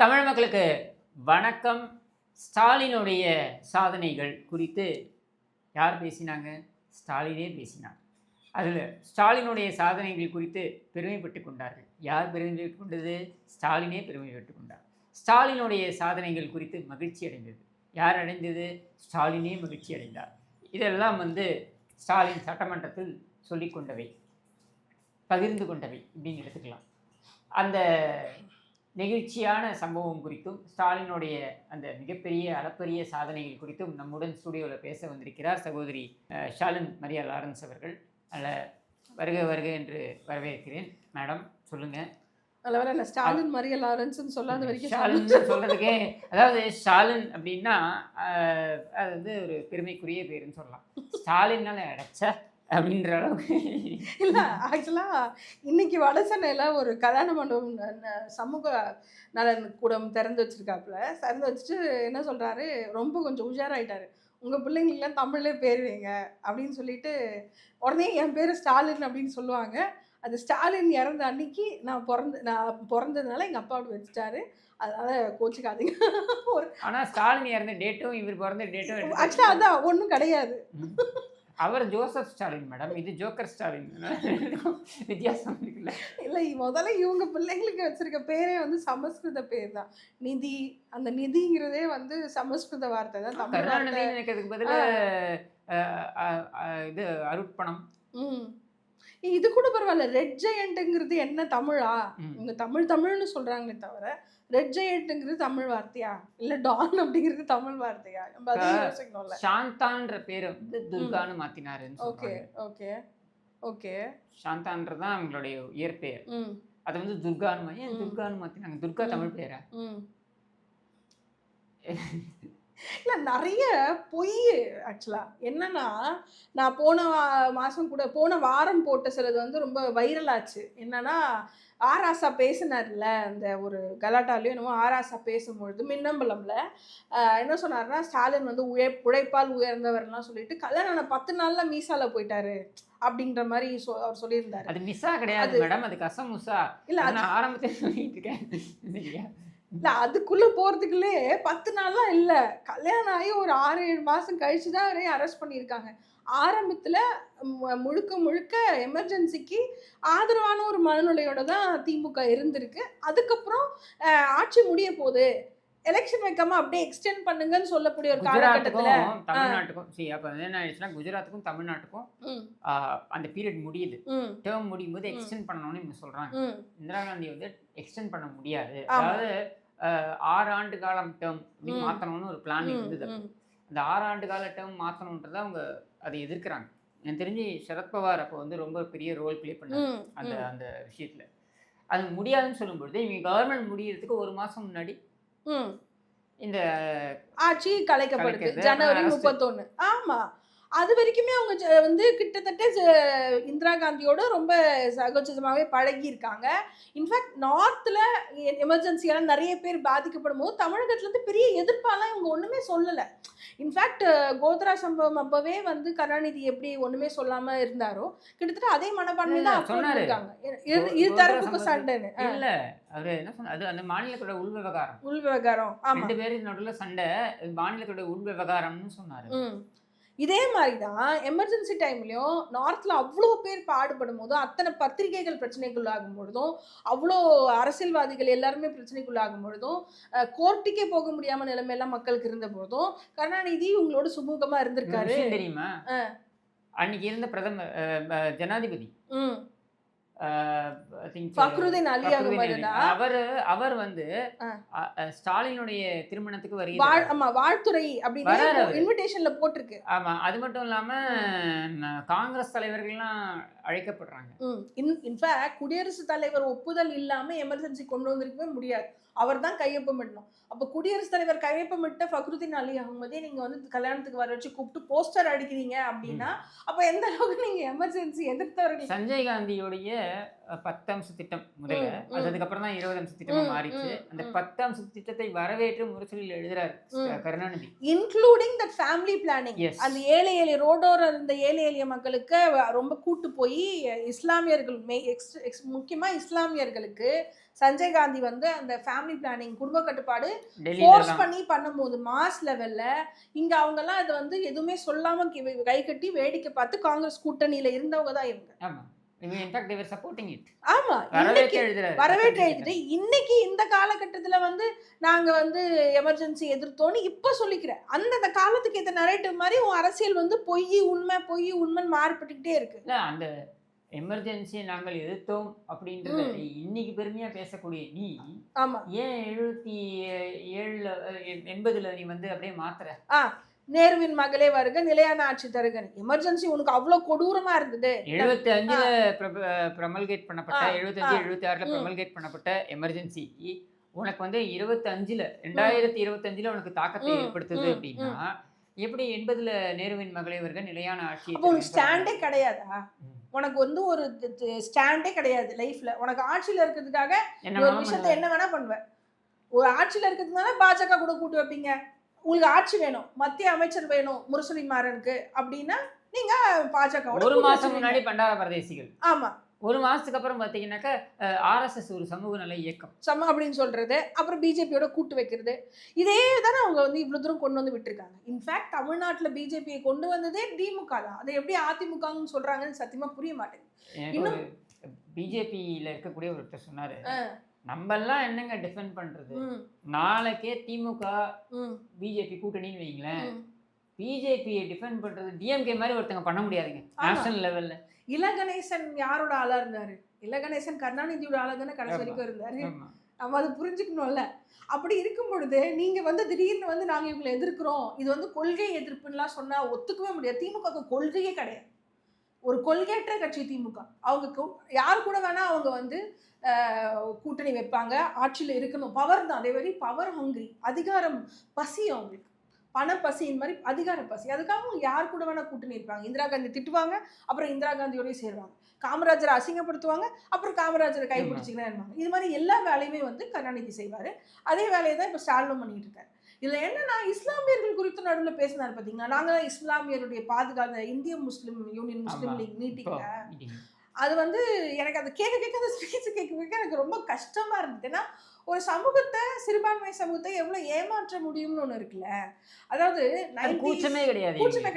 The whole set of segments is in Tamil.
தமிழ் மக்களுக்கு வணக்கம். ஸ்டாலினுடைய சாதனைகள் குறித்து யார் பேசினாங்க? ஸ்டாலினே பேசினார். அதில் ஸ்டாலினுடைய சாதனைகள் குறித்து பெருமைப்பட்டு கொண்டார்கள். யார் பெருமைப்பட்டு கொண்டது? ஸ்டாலினே பெருமைப்பட்டு கொண்டார். ஸ்டாலினுடைய சாதனைகள் குறித்து மகிழ்ச்சி அடைந்தது. யார் அடைந்தது? ஸ்டாலினே மகிழ்ச்சி அடைந்தார். இதெல்லாம் ஸ்டாலின் சட்டமன்றத்தில் சொல்லிக்கொண்டவை, பகிர்ந்து கொண்டவை இப்படின்னு எடுத்துக்கலாம். அந்த நெகிழ்ச்சியான சம்பவம் குறித்தும் ஸ்டாலினுடைய அந்த மிகப்பெரிய அளப்பரிய சாதனைகள் குறித்தும் நம்முடன் ஸ்டுடியோவில் பேச வந்திருக்கிறார் சகோதரி ஷாலின் மரியா லாரன்ஸ் அவர்கள். அதில் வருக வருக என்று வரவேற்கிறேன். மேடம் சொல்லுங்கள். அதில் ஸ்டாலின் மரியா லாரன்ஸ்னு சொல்லாத வரைக்கும் ஷாலின் சொல்கிறதுக்கே, அதாவது ஷாலின் அப்படின்னா அது ஒரு பெருமைக்குரிய பேருன்னு சொல்லலாம். ஸ்டாலின்னால அடைச்ச அப்படின்ற அளவுக்கு இல்லை. ஆக்சுவலாக இன்னைக்கு வடசென்னையில் ஒரு கல்யாண மண்டபம் சமூக நலன் கூடம் திறந்து வச்சுட்டு என்ன சொல்கிறாரு, ரொம்ப கொஞ்சம் உஷாராயிட்டாரு. உங்கள் பிள்ளைங்களுக்குலாம் தமிழ்லே பேர் வைங்க அப்படின்னு சொல்லிட்டு உடனே என் பேர் ஸ்டாலின் அப்படின்னு சொல்லுவாங்க. அது ஸ்டாலின் இறந்த அன்னைக்கு நான் பிறந்ததுனால எங்கள் அப்பா அப்படி வச்சுட்டாரு. அதனால் கோச்சிக்காதீங்க. ஆனால் ஸ்டாலின் இறந்த டேட்டும் இவர் பிறந்த டேட்டும் ஆக்சுவலாக அதான் ஒன்றும் கிடையாது. அவர் ஜோசப் ஸ்டாலின் மேடம், இது ஜோக்கர் ஸ்டாலின். வித்தியாசம் இருக்குல்ல? இல்லை, முதல்ல இவங்க பிள்ளைங்களுக்கு வச்சிருக்க பேரே சமஸ்கிருத பேர் தான். நிதி, அந்த நிதிங்கிறதே சமஸ்கிருத வார்த்தை தான். கருணாநிதி நினைக்கிறதுக்கு பதில் இது அருட்பணம். இது கூட பரவாயில்ல. ரெட் ஜெயண்ட்டுங்கிறது என்ன தமிழா? இவங்க தமிழ்னு சொல்றாங்களே தவிர ரெட் ஜெயண்ட்டுங்கிறது தமிழ் வார்த்தையா இல்ல டான் அப்படிங்கிறது தமிழ் வார்த்தையா? நம்ம அதை யோசிக்கணும்ல. சாந்தான்ற பேரை துர்கான்னு மாத்தினாரு. Okay okay okay. சாந்தான்றதான் அவங்களுடைய இயற்பெயர். அதை துர்கான்னு ஏன் துர்கான்னு மாத்தினாங்க? துர்கா தமிழ் பேரா? இல்லை, நிறைய பொய். ஆக்சுவலாக என்னன்னா, நான் போன வாரம் போட்ட சிலது ரொம்ப வைரல் ஆச்சு. என்னன்னா, ஆராசா பேசினார்ல அந்த ஒரு கலாட்டாலையும் என்னமோ ஆராசா பேசும்பொழுது மின்னம்பலம்ல என்ன சொன்னார்னா, ஸ்டாலின் உழைப்பால் உயர்ந்தவர்லாம் சொல்லிட்டு கல்யாணம் ஆன 10 நாள்ல மீசால போயிட்டாரு அப்படின்ற மாதிரி அவர் சொல்லியிருந்தாரு. அது மிஸ்ஸா கிடையாது மேடம், அது கசமுசா. இல்லை, நான் ஆரம்பத்தில் சொல்லிட்டு இருக்கேன். இல்லை, அதுக்குள்ளே போகிறதுக்குள்ளே 10 நாள்லாம் இல்லை. கல்யாணம் ஆகி ஒரு 6-7 மாதம் கழிச்சு தான் அவரையும் அரெஸ்ட் பண்ணியிருக்காங்க. ஆரம்பத்தில் முழுக்க எமர்ஜென்சிக்கு ஆதரவான ஒரு மனநிலையோட தான் திமுக இருந்திருக்கு. அதுக்கப்புறம் ஆட்சி முடிய போகுது, எலெக்ஷன் வைக்காம அப்படியே எக்ஸ்டெண்ட் பண்ணுங்கன்னு சொல்லக்கூடிய ஒரு காலகட்டத்தில் தமிழ்நாட்டுக்கும் அப்போ என்ன ஆயிடுச்சுன்னா, குஜராத்துக்கும் தமிழ்நாட்டுக்கும் அந்த பீரியட் முடியுது. டேர்ம் முடியும் போது எக்ஸ்டெண்ட் பண்ணணும்னு இவங்க சொல்கிறாங்க. இந்திரா காந்தி எக்ஸ்டெண்ட் பண்ண முடியாது, அதாவது 6 ஆண்டு காலம் டேர்ம் மாற்றணும்னு ஒரு பிளான் இருந்தது. அந்த 6 ஆண்டு கால டேர்ம் மாற்றணுன்றதை அவங்க அதை எதிர்க்கிறாங்க. எனக்கு தெரிஞ்சு சரத்பவார் அப்போ ரொம்ப பெரிய ரோல் பிளே பண்ணாங்க அந்த விஷயத்தில். அது முடியாதுன்னு சொல்லும்பொழுது இவங்க கவர்மெண்ட் முடியறதுக்கு 1 மாதம் முன்னாடி இந்த ஆட்சி கலைக்கப்படுது. ஜனவரி 31. ஆமாம், அது வரைக்குமே அவங்க கிட்டத்தட்ட இந்திரா காந்தியோட ரொம்ப சகஜமாகவே பழகியிருக்காங்க. இன்ஃபேக்ட் நார்த்தில் எமர்ஜென்சியெல்லாம் நிறைய பேர் பாதிக்கப்படும் போது தமிழகத்துலேருந்து பெரிய எதிர்ப்பாலாம் இவங்க ஒன்றுமே சொல்லலை. இன்ஃபேக்ட் கோத்ரா சம்பவம் அப்போவே கருணாநிதி எப்படி ஒன்றுமே சொல்லாமல் இருந்தாரோ, கிட்டத்தட்ட அதே மனப்பான்மை தான் சொல்லியிருக்காங்க. இரு தரப்புக்கு சண்டைன்னு இல்லை, அவர் என்ன சொன்னார், அது அந்த மாநிலத்தோட உள் விவகாரம். ஆமாம், 2 பேருக்கு நடுவில் சண்டை, மாநிலத்தோட உள் விவகாரம்னு சொன்னார். இதே மாதிரி தான் எமர்ஜென்சி டைம்லையும் நார்த்தில் அவ்வளோ பேர் பாடுபடும் போதும், அத்தனை பத்திரிகைகள் பிரச்சனைக்குள்ளாகும் பொழுதும், அவ்வளோ அரசியல்வாதிகள் எல்லாருமே பிரச்சனைக்குள்ளாகும் பொழுதும், கோர்ட்டுக்கே போக முடியாமல் நிலைமையெல்லாம் மக்களுக்கு இருந்த போதும் கருணாநிதி உங்களோட சுமூகமாக இருந்திருக்காரு. தெரியுமா, அன்னைக்கு இருந்த பிரதமர் ஜனாதிபதி ஃபக்ருதீன் அலி அவர் ஸ்டாலினுடைய திருமணத்துக்கு வாழ்த்துறை அப்படின்னு இன்விடேஷன்ல போட்டிருக்கு. ஆமா, அது மட்டும் இல்லாம காங்கிரஸ் தலைவர்கள்லாம் அழைக்கப்படுறாங்க. இன்ஃபேக்ட் குடியரசுத் தலைவர் ஒப்புதல் இல்லாம எமர்ஜென்சி கொண்டு வந்திருக்கவே முடியாது. அவர் தான் கையொப்பமிடணும். அப்போ குடியரசுத் தலைவர் கையொப்பமிட்ட ஃபக்ருதீன் அலி அகமதே நீங்க கல்யாணத்துக்கு வர வச்சு கூப்பிட்டு போஸ்டர் அடிக்கிறீங்க அப்படின்னா அப்போ எந்த அளவுக்கு நீங்க எமர்ஜென்சி எதிர்த்தவர்கள்? சஞ்சய் காந்தியோடைய 10 அம்ச திட்டம் முதல்ல, அதுக்கப்புறம் தான் 20 அம்ச திட்டமா மாறிச்சு. அந்த 10 அம்ச திட்டத்தை வரவேற்று முரசொலியில் எழுதுறாரு Karunanidhi. Including that family planning. Yes. அந்த ஏழை எளிய ரோடோர இருந்த ஏழை எளிய மக்களுக்கு ரொம்ப கூட்டு போய் இஸ்லாமியர்கள் முக்கியமா இஸ்லாமியர்களுக்கு சஞ்சய் காந்தி வந்து அந்த ஃபேமிலி பிளானிங் குடும்ப கட்டுப்பாடு ஃபோர்ஸ் பண்ணி பண்ணும்போது மாஸ் லெவல்ல இங்க அவங்க எல்லாம் அதை வந்து எதுவுமே சொல்லாம கை கட்டி வேடிக்கை பார்த்து காங்கிரஸ் கூட்டணியில இருந்தவங்க தான் இவங்க. ஆமா, in fact they were supporting it. ஆமா, வரவேற்று எழுதிட்டு இன்னைக்கு இந்த காலகட்டத்துல வந்து நாங்க வந்து எமர்ஜென்சி எதிர்த்தோன்னு இப்ப சொல்லிக்கிறேன். அந்த காலத்துக்கு ஏற்ற நரேட்டிவ் மாதிரி உன் அரசியல் வந்து பொய் உண்மைன்னு மாறுபட்டுக்கிட்டே இருக்கு. அந்த எமர்ஜென்சியை நாங்கள் எதிர்த்தோம் அப்படின்றத இன்னைக்கு பெருமையா பேசக்கூடிய நீ ஏன் 80 நீ வந்து அப்படியே மாத்துற? நேருவின் மகளே வருக, நிலையான ஆட்சி தருக. எமர்ஜென்சி உனக்கு அவ்வளவு கொடூரமா இருந்தது. 75 பிரமல்கேட் பண்ணப்பட்ட 76 பிரமல்கேட் பண்ணப்பட்ட எமர்ஜென்சி உனக்கு வந்து 2025 உனக்கு தாக்கத்தை ஏற்படுத்துது அப்படின்னா எப்படி 80 நேருவின் மகளே வருக நிலையான ஆட்சி? உனக்கு ஸ்டாண்டே கிடையாதா? உனக்கு வந்து ஒரு ஸ்டாண்டே கிடையாது லைஃப்ல. உனக்கு ஆட்சியில இருக்கிறதுக்காக ஒரு விஷயத்த என்ன வேணா பண்ணுவேன். ஒரு ஆட்சியில இருக்கிறதுனால பாஜக கூட கூட்டு வைப்பீங்க. உங்களுக்கு ஆட்சி வேணும், மத்திய அமைச்சர் வேணும் முரசொலி மாறனுக்கு அப்படின்னா நீங்க பாஜக ஒரு மாசம் முன்னாடி பண்டார பிரதேசிகள், ஆமா, ஒரு மாசத்துக்கு அப்புறம் பாத்தீங்கன்னாக்கா RSS ஒரு சமூக நல இயக்கம் அப்படின்னு சொல்றது, அப்புறம் பிஜேபியோட கூட்டு வைக்கிறது, இதே தானே அவங்க வந்து இவ்வளவு தூரம் கொண்டு வந்து விட்டுருக்காங்க. இன்ஃபேக்ட் தமிழ்நாட்டுல பிஜேபியை கொண்டு வந்ததே திமுக தான். அதை எப்படி அதிமுகன்னு சொல்றாங்கன்னு சத்தியமா புரிய மாட்டேங்குது. இன்னும் பிஜேபியில இருக்கக்கூடிய ஒருத்தர் சொன்னாரு, நம்ம எல்லாம் என்னங்க டிஃபெண்ட் பண்றது, நாளைக்கே திமுக பிஜேபி கூட்டணின்னு வைங்களேன், பிஜேபியை டிஃபெண்ட் பண்றது டிஎம்கே மாதிரி ஒருத்தங்க பண்ண முடியாதுங்க நேஷனல் லெவல்ல. இலகணேசன் யாரோட ஆளா இருந்தாரு? இலகணேசன் கருணாநிதியோட ஆளா தானே கடைசி வரைக்கும் இருந்தாரு. நம்ம அதை புரிஞ்சுக்கணும்ல. அப்படி இருக்கும் பொழுது நீங்க வந்து திடீர்னு வந்து நாங்க இவங்களை எதிர்க்கிறோம், இது வந்து கொள்கை எதிர்ப்புலாம் சொன்னா ஒத்துக்கவே முடியாது. திமுக கொள்கையே கிடையாது, ஒரு கொள்கையற்ற கட்சி திமுக. அவங்க யார் கூட வேணா அவங்க வந்து கூட்டணி வைப்பாங்க, ஆட்சியில் இருக்கணும், பவர் தான், அதே மாதிரி பவர் ஹங்கிரி, அதிகாரம் பசி, அவங்களுக்கு பணப்பசியின் மாதிரி அதிகார பசி. அதுக்காக அவங்க யார் கூட வேணா கூட்டணி இருப்பாங்க. இந்திரா காந்தி திட்டுவாங்க, அப்புறம் இந்திரா காந்தியோடய சேருவாங்க. காமராஜரை அசிங்கப்படுத்துவாங்க, அப்புறம் காமராஜரை கைப்பிடிச்சிக்கலாம் இருப்பாங்க. இது மாதிரி எல்லா வேலையுமே வந்து கருணாநிதி செய்வார். அதே வேலையை தான் இப்போ ஸ்டாலினும் பண்ணிட்டு இருக்காரு. இதில் என்னன்னா இஸ்லாமியர்கள் குறித்து நடுவில் பேசினார் பார்த்தீங்கன்னா, நாங்கள் இஸ்லாமியருடைய பாதுகாப்பு இந்திய முஸ்லீம் யூனியன் முஸ்லீம் லீக் மீட்டிங்கில் அது வந்து எனக்கு அதை கேட்க அந்த ஸ்பீச் கேட்க எனக்கு ரொம்ப கஷ்டமா இருந்தது. ஏன்னா ஒரு சமூகத்தை, சிறுபான்மை சமூகத்தை எவ்வளவு ஏமாற்ற முடியும்னு ஒண்ணு இருக்குல்ல. அதாவது கூச்சமே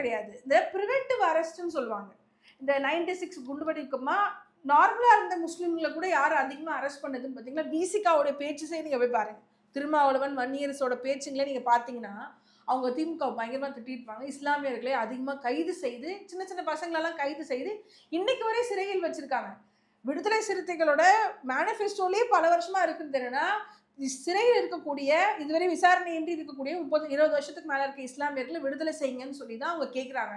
கிடையாது. இந்த பிரிவென்டிவ் அரெஸ்ட்னு சொல்லுவாங்க. இந்த 96 குண்டுவெடிப்புமா நார்மலா இருந்த முஸ்லீம்களை கூட யாரும் அதிகமா அரெஸ்ட் பண்ணதுன்னு பார்த்தீங்கன்னா விசிகாவோட பேச்சுசே நீங்க போய் பாருங்க. திருமாவளவன், வன்னியரசோட பேச்சுங்களே நீங்க பாத்தீங்கன்னா அவங்க திமுக பயங்கரமா திட்டிருப்பாங்க. இஸ்லாமியர்களை அதிகமாக கைது செய்து, சின்ன சின்ன பசங்களெல்லாம் கைது செய்து இன்னைக்கு வரை சிறையில் வச்சிருக்காங்க. விடுதலை சிறுத்தைகளோட மேனிஃபெஸ்டோலேயே பல வருஷமா இருக்குன்னு தெரியுன்னா, சிறையில் இருக்கக்கூடிய, இதுவரை விசாரணையின்றி இருக்கக்கூடிய 30-20 வருஷத்துக்கு மேல இருக்க இஸ்லாமியர்களை விடுதலை செய்யுங்கன்னு சொல்லி தான் அவங்க கேட்குறாங்க.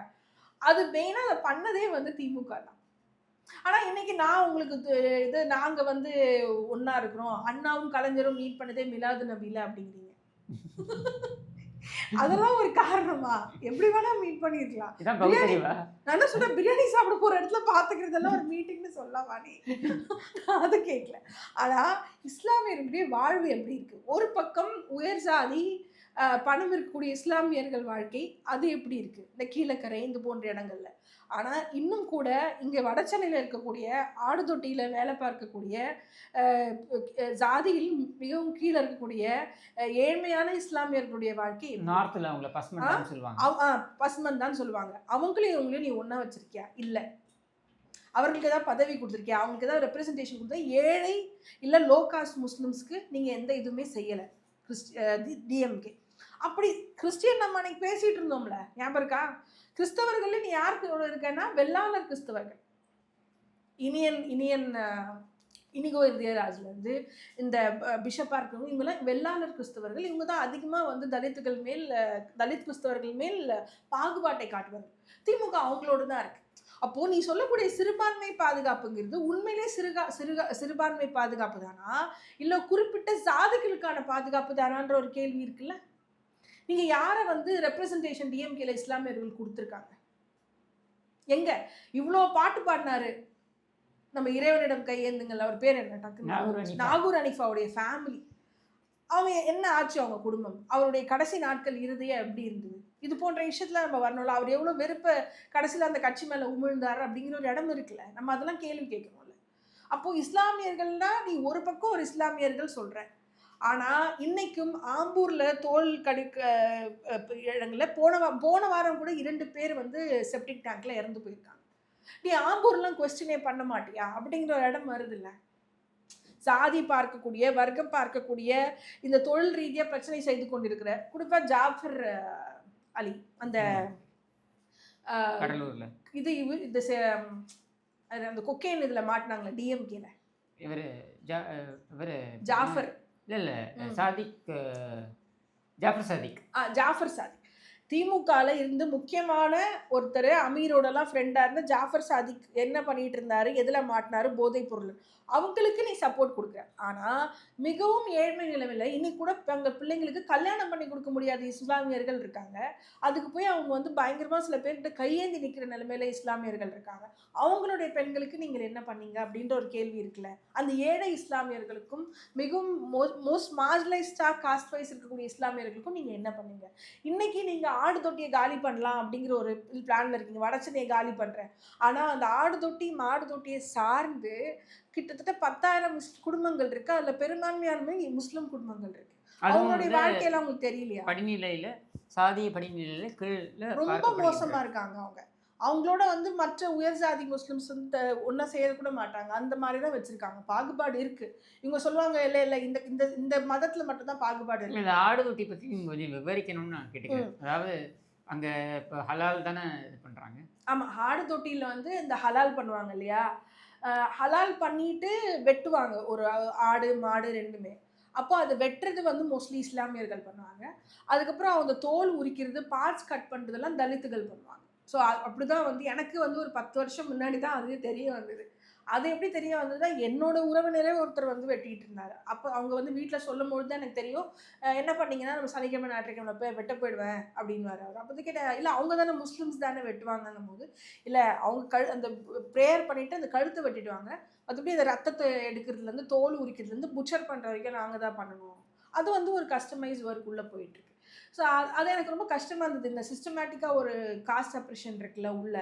அது மெயினா அதை பண்ணதே வந்து திமுக தான். ஆனா இன்னைக்கு நான் உங்களுக்கு நாங்க வந்து ஒன்னா இருக்கிறோம், அண்ணாவும் கலைஞரும் மீட் பண்ணதே மிலாது நபில அப்படிங்கிறீங்க. அதெல்லாம் ஒரு காரணமா? எப்படி வேணா மீட் பண்ணிருக்கலாம். நான் சொல்றேன், பிரியாணி சாப்பிட போற இடத்துல பாத்துக்கிறதெல்லாம் ஒரு மீட்டிங்னு சொல்லவா நீ? அது கேட்கல. ஆனா இஸ்லாமியர்களுடைய வாழ்வு எப்படி இருக்கு? ஒரு பக்கம் உயர் சாதி பணம் இருக்கக்கூடிய இஸ்லாமியர்கள் வாழ்க்கை அது எப்படி இருக்கு இந்த கீழக்கரை இந்த போன்ற இடங்கள்ல. ஆனா இன்னும் கூட இங்க வடசென்னையில இருக்கக்கூடிய ஆடுதொட்டியில வேலை பார்க்கக்கூடிய ஜாதியில் மிகவும் கீழே இருக்கக்கூடிய ஏழ்மையான இஸ்லாமியர்களுடைய வாழ்க்கை நார்த்ல அவங்கள பஸ்மன் சொல்லுவாங்க. பஸ்மன் தான் சொல்லுவாங்க. அவங்களையும் நீ ஒண்ணா வச்சிருக்கியா? இல்ல. அவர்களுக்கு ஏதாவது பதவி கொடுத்துருக்கியா? அவங்களுக்கு ஏதாவது ரெப்ரஸன்டேஷன் கொடுத்தா? ஏழை இல்லை லோ காஸ்ட் முஸ்லிம்ஸ்க்கு நீங்க எந்த இதுவுமே செய்யலை டிஎம்கே. அப்படி கிறிஸ்டியன் நம்ம அன்னைக்கு பேசிட்டு இருந்தோம்ல, ஞாபகம் இருக்கா? கிறிஸ்தவர்கள் நீ யாருக்கு இருக்கன்னா வெள்ளாளர் கிறிஸ்தவர்கள், இனிகோ இந்தியராஜ்ல இருந்து இந்த பிஷப்பா இருக்கவங்க இவங்கெல்லாம் வெள்ளாளர் கிறிஸ்தவர்கள். இவங்க தான் அதிகமா வந்து தலித் கிறிஸ்தவர்கள் மேல் பாகுபாட்டை காட்டுவாங்க. திமுக அவங்களோட தான் இருக்கு. அப்போ நீ சொல்லக்கூடிய சிறுபான்மை பாதுகாப்புங்கிறது உண்மையிலே சிறுபான்மை பாதுகாப்பு தானா, இல்ல குறிப்பிட்ட சாதிகளுக்கான பாதுகாப்பு தானான்ற ஒரு கேள்வி இருக்குல்ல. நீங்க யாரை வந்து ரெப்ரசன்டேஷன் டிஎம்கேல இஸ்லாமியர்கள் கொடுத்துருக்காங்க? எங்க இவ்வளோ பாட்டு பாடினாரு நம்ம இறைவனிடம் கையேந்துங்கள், அவர் பேர் என்ன டக்குன்னு, நாகூர் அனிஃபாவுடைய ஃபேமிலி, அவங்க என்ன ஆச்சு, அவங்க குடும்பம், அவருடைய கடைசி நாட்கள் இறுதியா எப்படி இருந்தது, இது போன்ற விஷயத்துல நம்ம வரணும்ல. அவர் எவ்வளவு வெறுப்ப கடைசியில அந்த கட்சி மேல உமிழ்ந்தாரு அப்படிங்கிற ஒரு இடம் இருக்குல்ல, நம்ம அதெல்லாம் கேள்வி கேட்கணும்ல. அப்போ இஸ்லாமியர்கள்னா நீ ஒரு பக்கம் ஒரு இஸ்லாமியர்கள் சொல்ற, ஆனா இன்னைக்கும் ஆம்பூர்ல தோல் கடிக்க இடங்கள்ல போன வாரம் கூட 2 பேர் வந்து செப்டிக் டேங்க்ல இறந்து போயிருக்காங்க. நீ ஆம்பூர்லாம் கொஸ்டினே பண்ண மாட்டியா அப்படிங்கிற ஒரு இடம் வருது இல்ல. சாதி பார்க்கக்கூடிய, வர்க்கம் பார்க்கக்கூடிய, இந்த தொழில் ரீதியா பிரச்சனை செய்து கொண்டிருக்கிற குறிப்பா ஜாஃபர் அலி, அந்த கடலூர்ல இது இந்த அந்த கொக்கைன் இதுல மாட்டினாங்களே டிஎம்கேல, இவரு ஜாஃபர் இல்ல சாதிக், ஜாஃபர் சாதிக், ஜாஃபர் சாதிக் திமுகல இருந்து முக்கியமான ஒருத்தர், அமீரோடலாம் ஃப்ரெண்டா இருந்த ஜாஃபர் சாதிக் என்ன பண்ணிட்டு இருந்தாரு, எதுல மாட்டினாரு, போதைப் பொருள், அவங்களுக்கு நீ சப்போர்ட் கொடுக்குற. ஆனா மிகவும் ஏழ்மை நிலைமையில இன்னைக்கு கூட அவங்க பிள்ளைங்களுக்கு கல்யாணம் பண்ணி கொடுக்க முடியாத இஸ்லாமியர்கள் இருக்காங்க. அதுக்கு போய் அவங்க வந்து பயங்கரமா சில பேர்கிட்ட கையேந்தி நிற்கிற நிலைமையில இஸ்லாமியர்கள் இருக்காங்க. அவங்களுடைய பெண்களுக்கு நீங்கள் என்ன பண்ணீங்க அப்படின்ற ஒரு கேள்வி இருக்குல்ல. அந்த ஏழை இஸ்லாமியர்களுக்கும் மிகவும் மோஸ்ட் மார்ஜினலைஸ்டா காஸ்ட் வைஸ் இருக்கக்கூடிய இஸ்லாமியர்களுக்கும் நீங்க என்ன பண்ணீங்க? இன்னைக்கு நீங்க ஆடு தொட்டியை காலி பண்ணலாம் அப்படிங்கிற ஒரு பிளான்ல இருக்கீங்க, வடச்சென்னையை காலி பண்றேன். ஆனா அந்த ஆடு தொட்டி மாடு தொட்டியை சார்ந்து கிட்டத்தட்ட 10,000 குடும்பங்கள் இருக்கு. அதுல பெரும்பான்மையானமே முஸ்லிம் குடும்பங்கள் இருக்கு. அவங்களுடைய வாழ்க்கையில அவங்களுக்கு தெரியலையா? படிநிலையில, சாதிய படிநிலையில கீழ ரொம்ப மோசமா இருக்காங்க. அவங்களோட வந்து மற்ற உயர் ஜாதி முஸ்லிம்ஸ் ஒன்னா சேர கூட மாட்டாங்க. அந்த மாதிரி தான் வச்சிருக்காங்க. பாகுபாடு இருக்கு. இவங்க சொல்லுவாங்க இல்ல இல்ல இந்த இந்த இந்த மதத்துல மட்டும் தான் பாகுபாடு இருக்கு. இந்த ஆடு தொட்டி பத்தி நீங்க கொஞ்சம் விவரிக்கணும்னு நான் கேட்டுக்கிறேன். அதாவது அங்க இப்போ ஹலால் தானே இது பண்றாங்க. ஆமா, ஆடு தொட்டியில வந்து இந்த ஹலால் பண்ணுவாங்க இல்லையா, ஹலால் பண்ணிட்டு வெட்டுவாங்க ஒரு ஆடு மாடு ரெண்டுமே. அப்போ அது வெட்டுறது வந்து மோஸ்ட்லி இஸ்லாமியர்கள் பண்ணுவாங்க. அதுக்கப்புறம் அவங்க தோல் உரிக்கிறது, பார்ட்ஸ் கட் பண்ணுறதெல்லாம் தலித்துகள் பண்ணுவாங்க. ஸோ அப்படிதான் வந்து எனக்கு வந்து ஒரு 10 வருஷம் முன்னாடி தான் அதுவே தெரிய வந்தது. அது எப்படி தெரிய வந்ததுன்னா, என்னோட உறவினரே ஒருத்தர் வந்து வெட்டிட்டு இருந்தாரு. அப்போ அவங்க வந்து வீட்டில் சொல்லும் பொழுது தான் எனக்கு தெரியும். என்ன பண்ணீங்கன்னா, நம்ம சனிக்கிழமை ஞாயிற்றுக்கிழமை போய் வெட்ட போயிடுவேன் அப்படின்னுவாரு அவர். அப்போ கேட்டேன், இல்லை அவங்க தானே முஸ்லிம்ஸ் தானே வெட்டுவாங்கன்னும் போது, இல்லை அவங்க அந்த ப்ரேயர் பண்ணிட்டு அந்த கழுத்தை வெட்டிடுவாங்க. மற்றபடி அந்த ரத்தத்தை எடுக்கிறதுலேருந்து தோல் உரிக்கிறதுலேருந்து புச்சர் பண்ணுற வரைக்கும் நாங்கள் தான் பண்ணணும். அது வந்து ஒரு கஸ்டமைஸ் ஒர்க் உள்ளே போயிட்டுருக்கு. ஸோ அது எனக்கு ரொம்ப கஷ்டமாக இருந்தது. இந்த சிஸ்டமேட்டிக்காக ஒரு காஸ்ட் செப்பரேஷன் இருக்குல்ல உள்ள.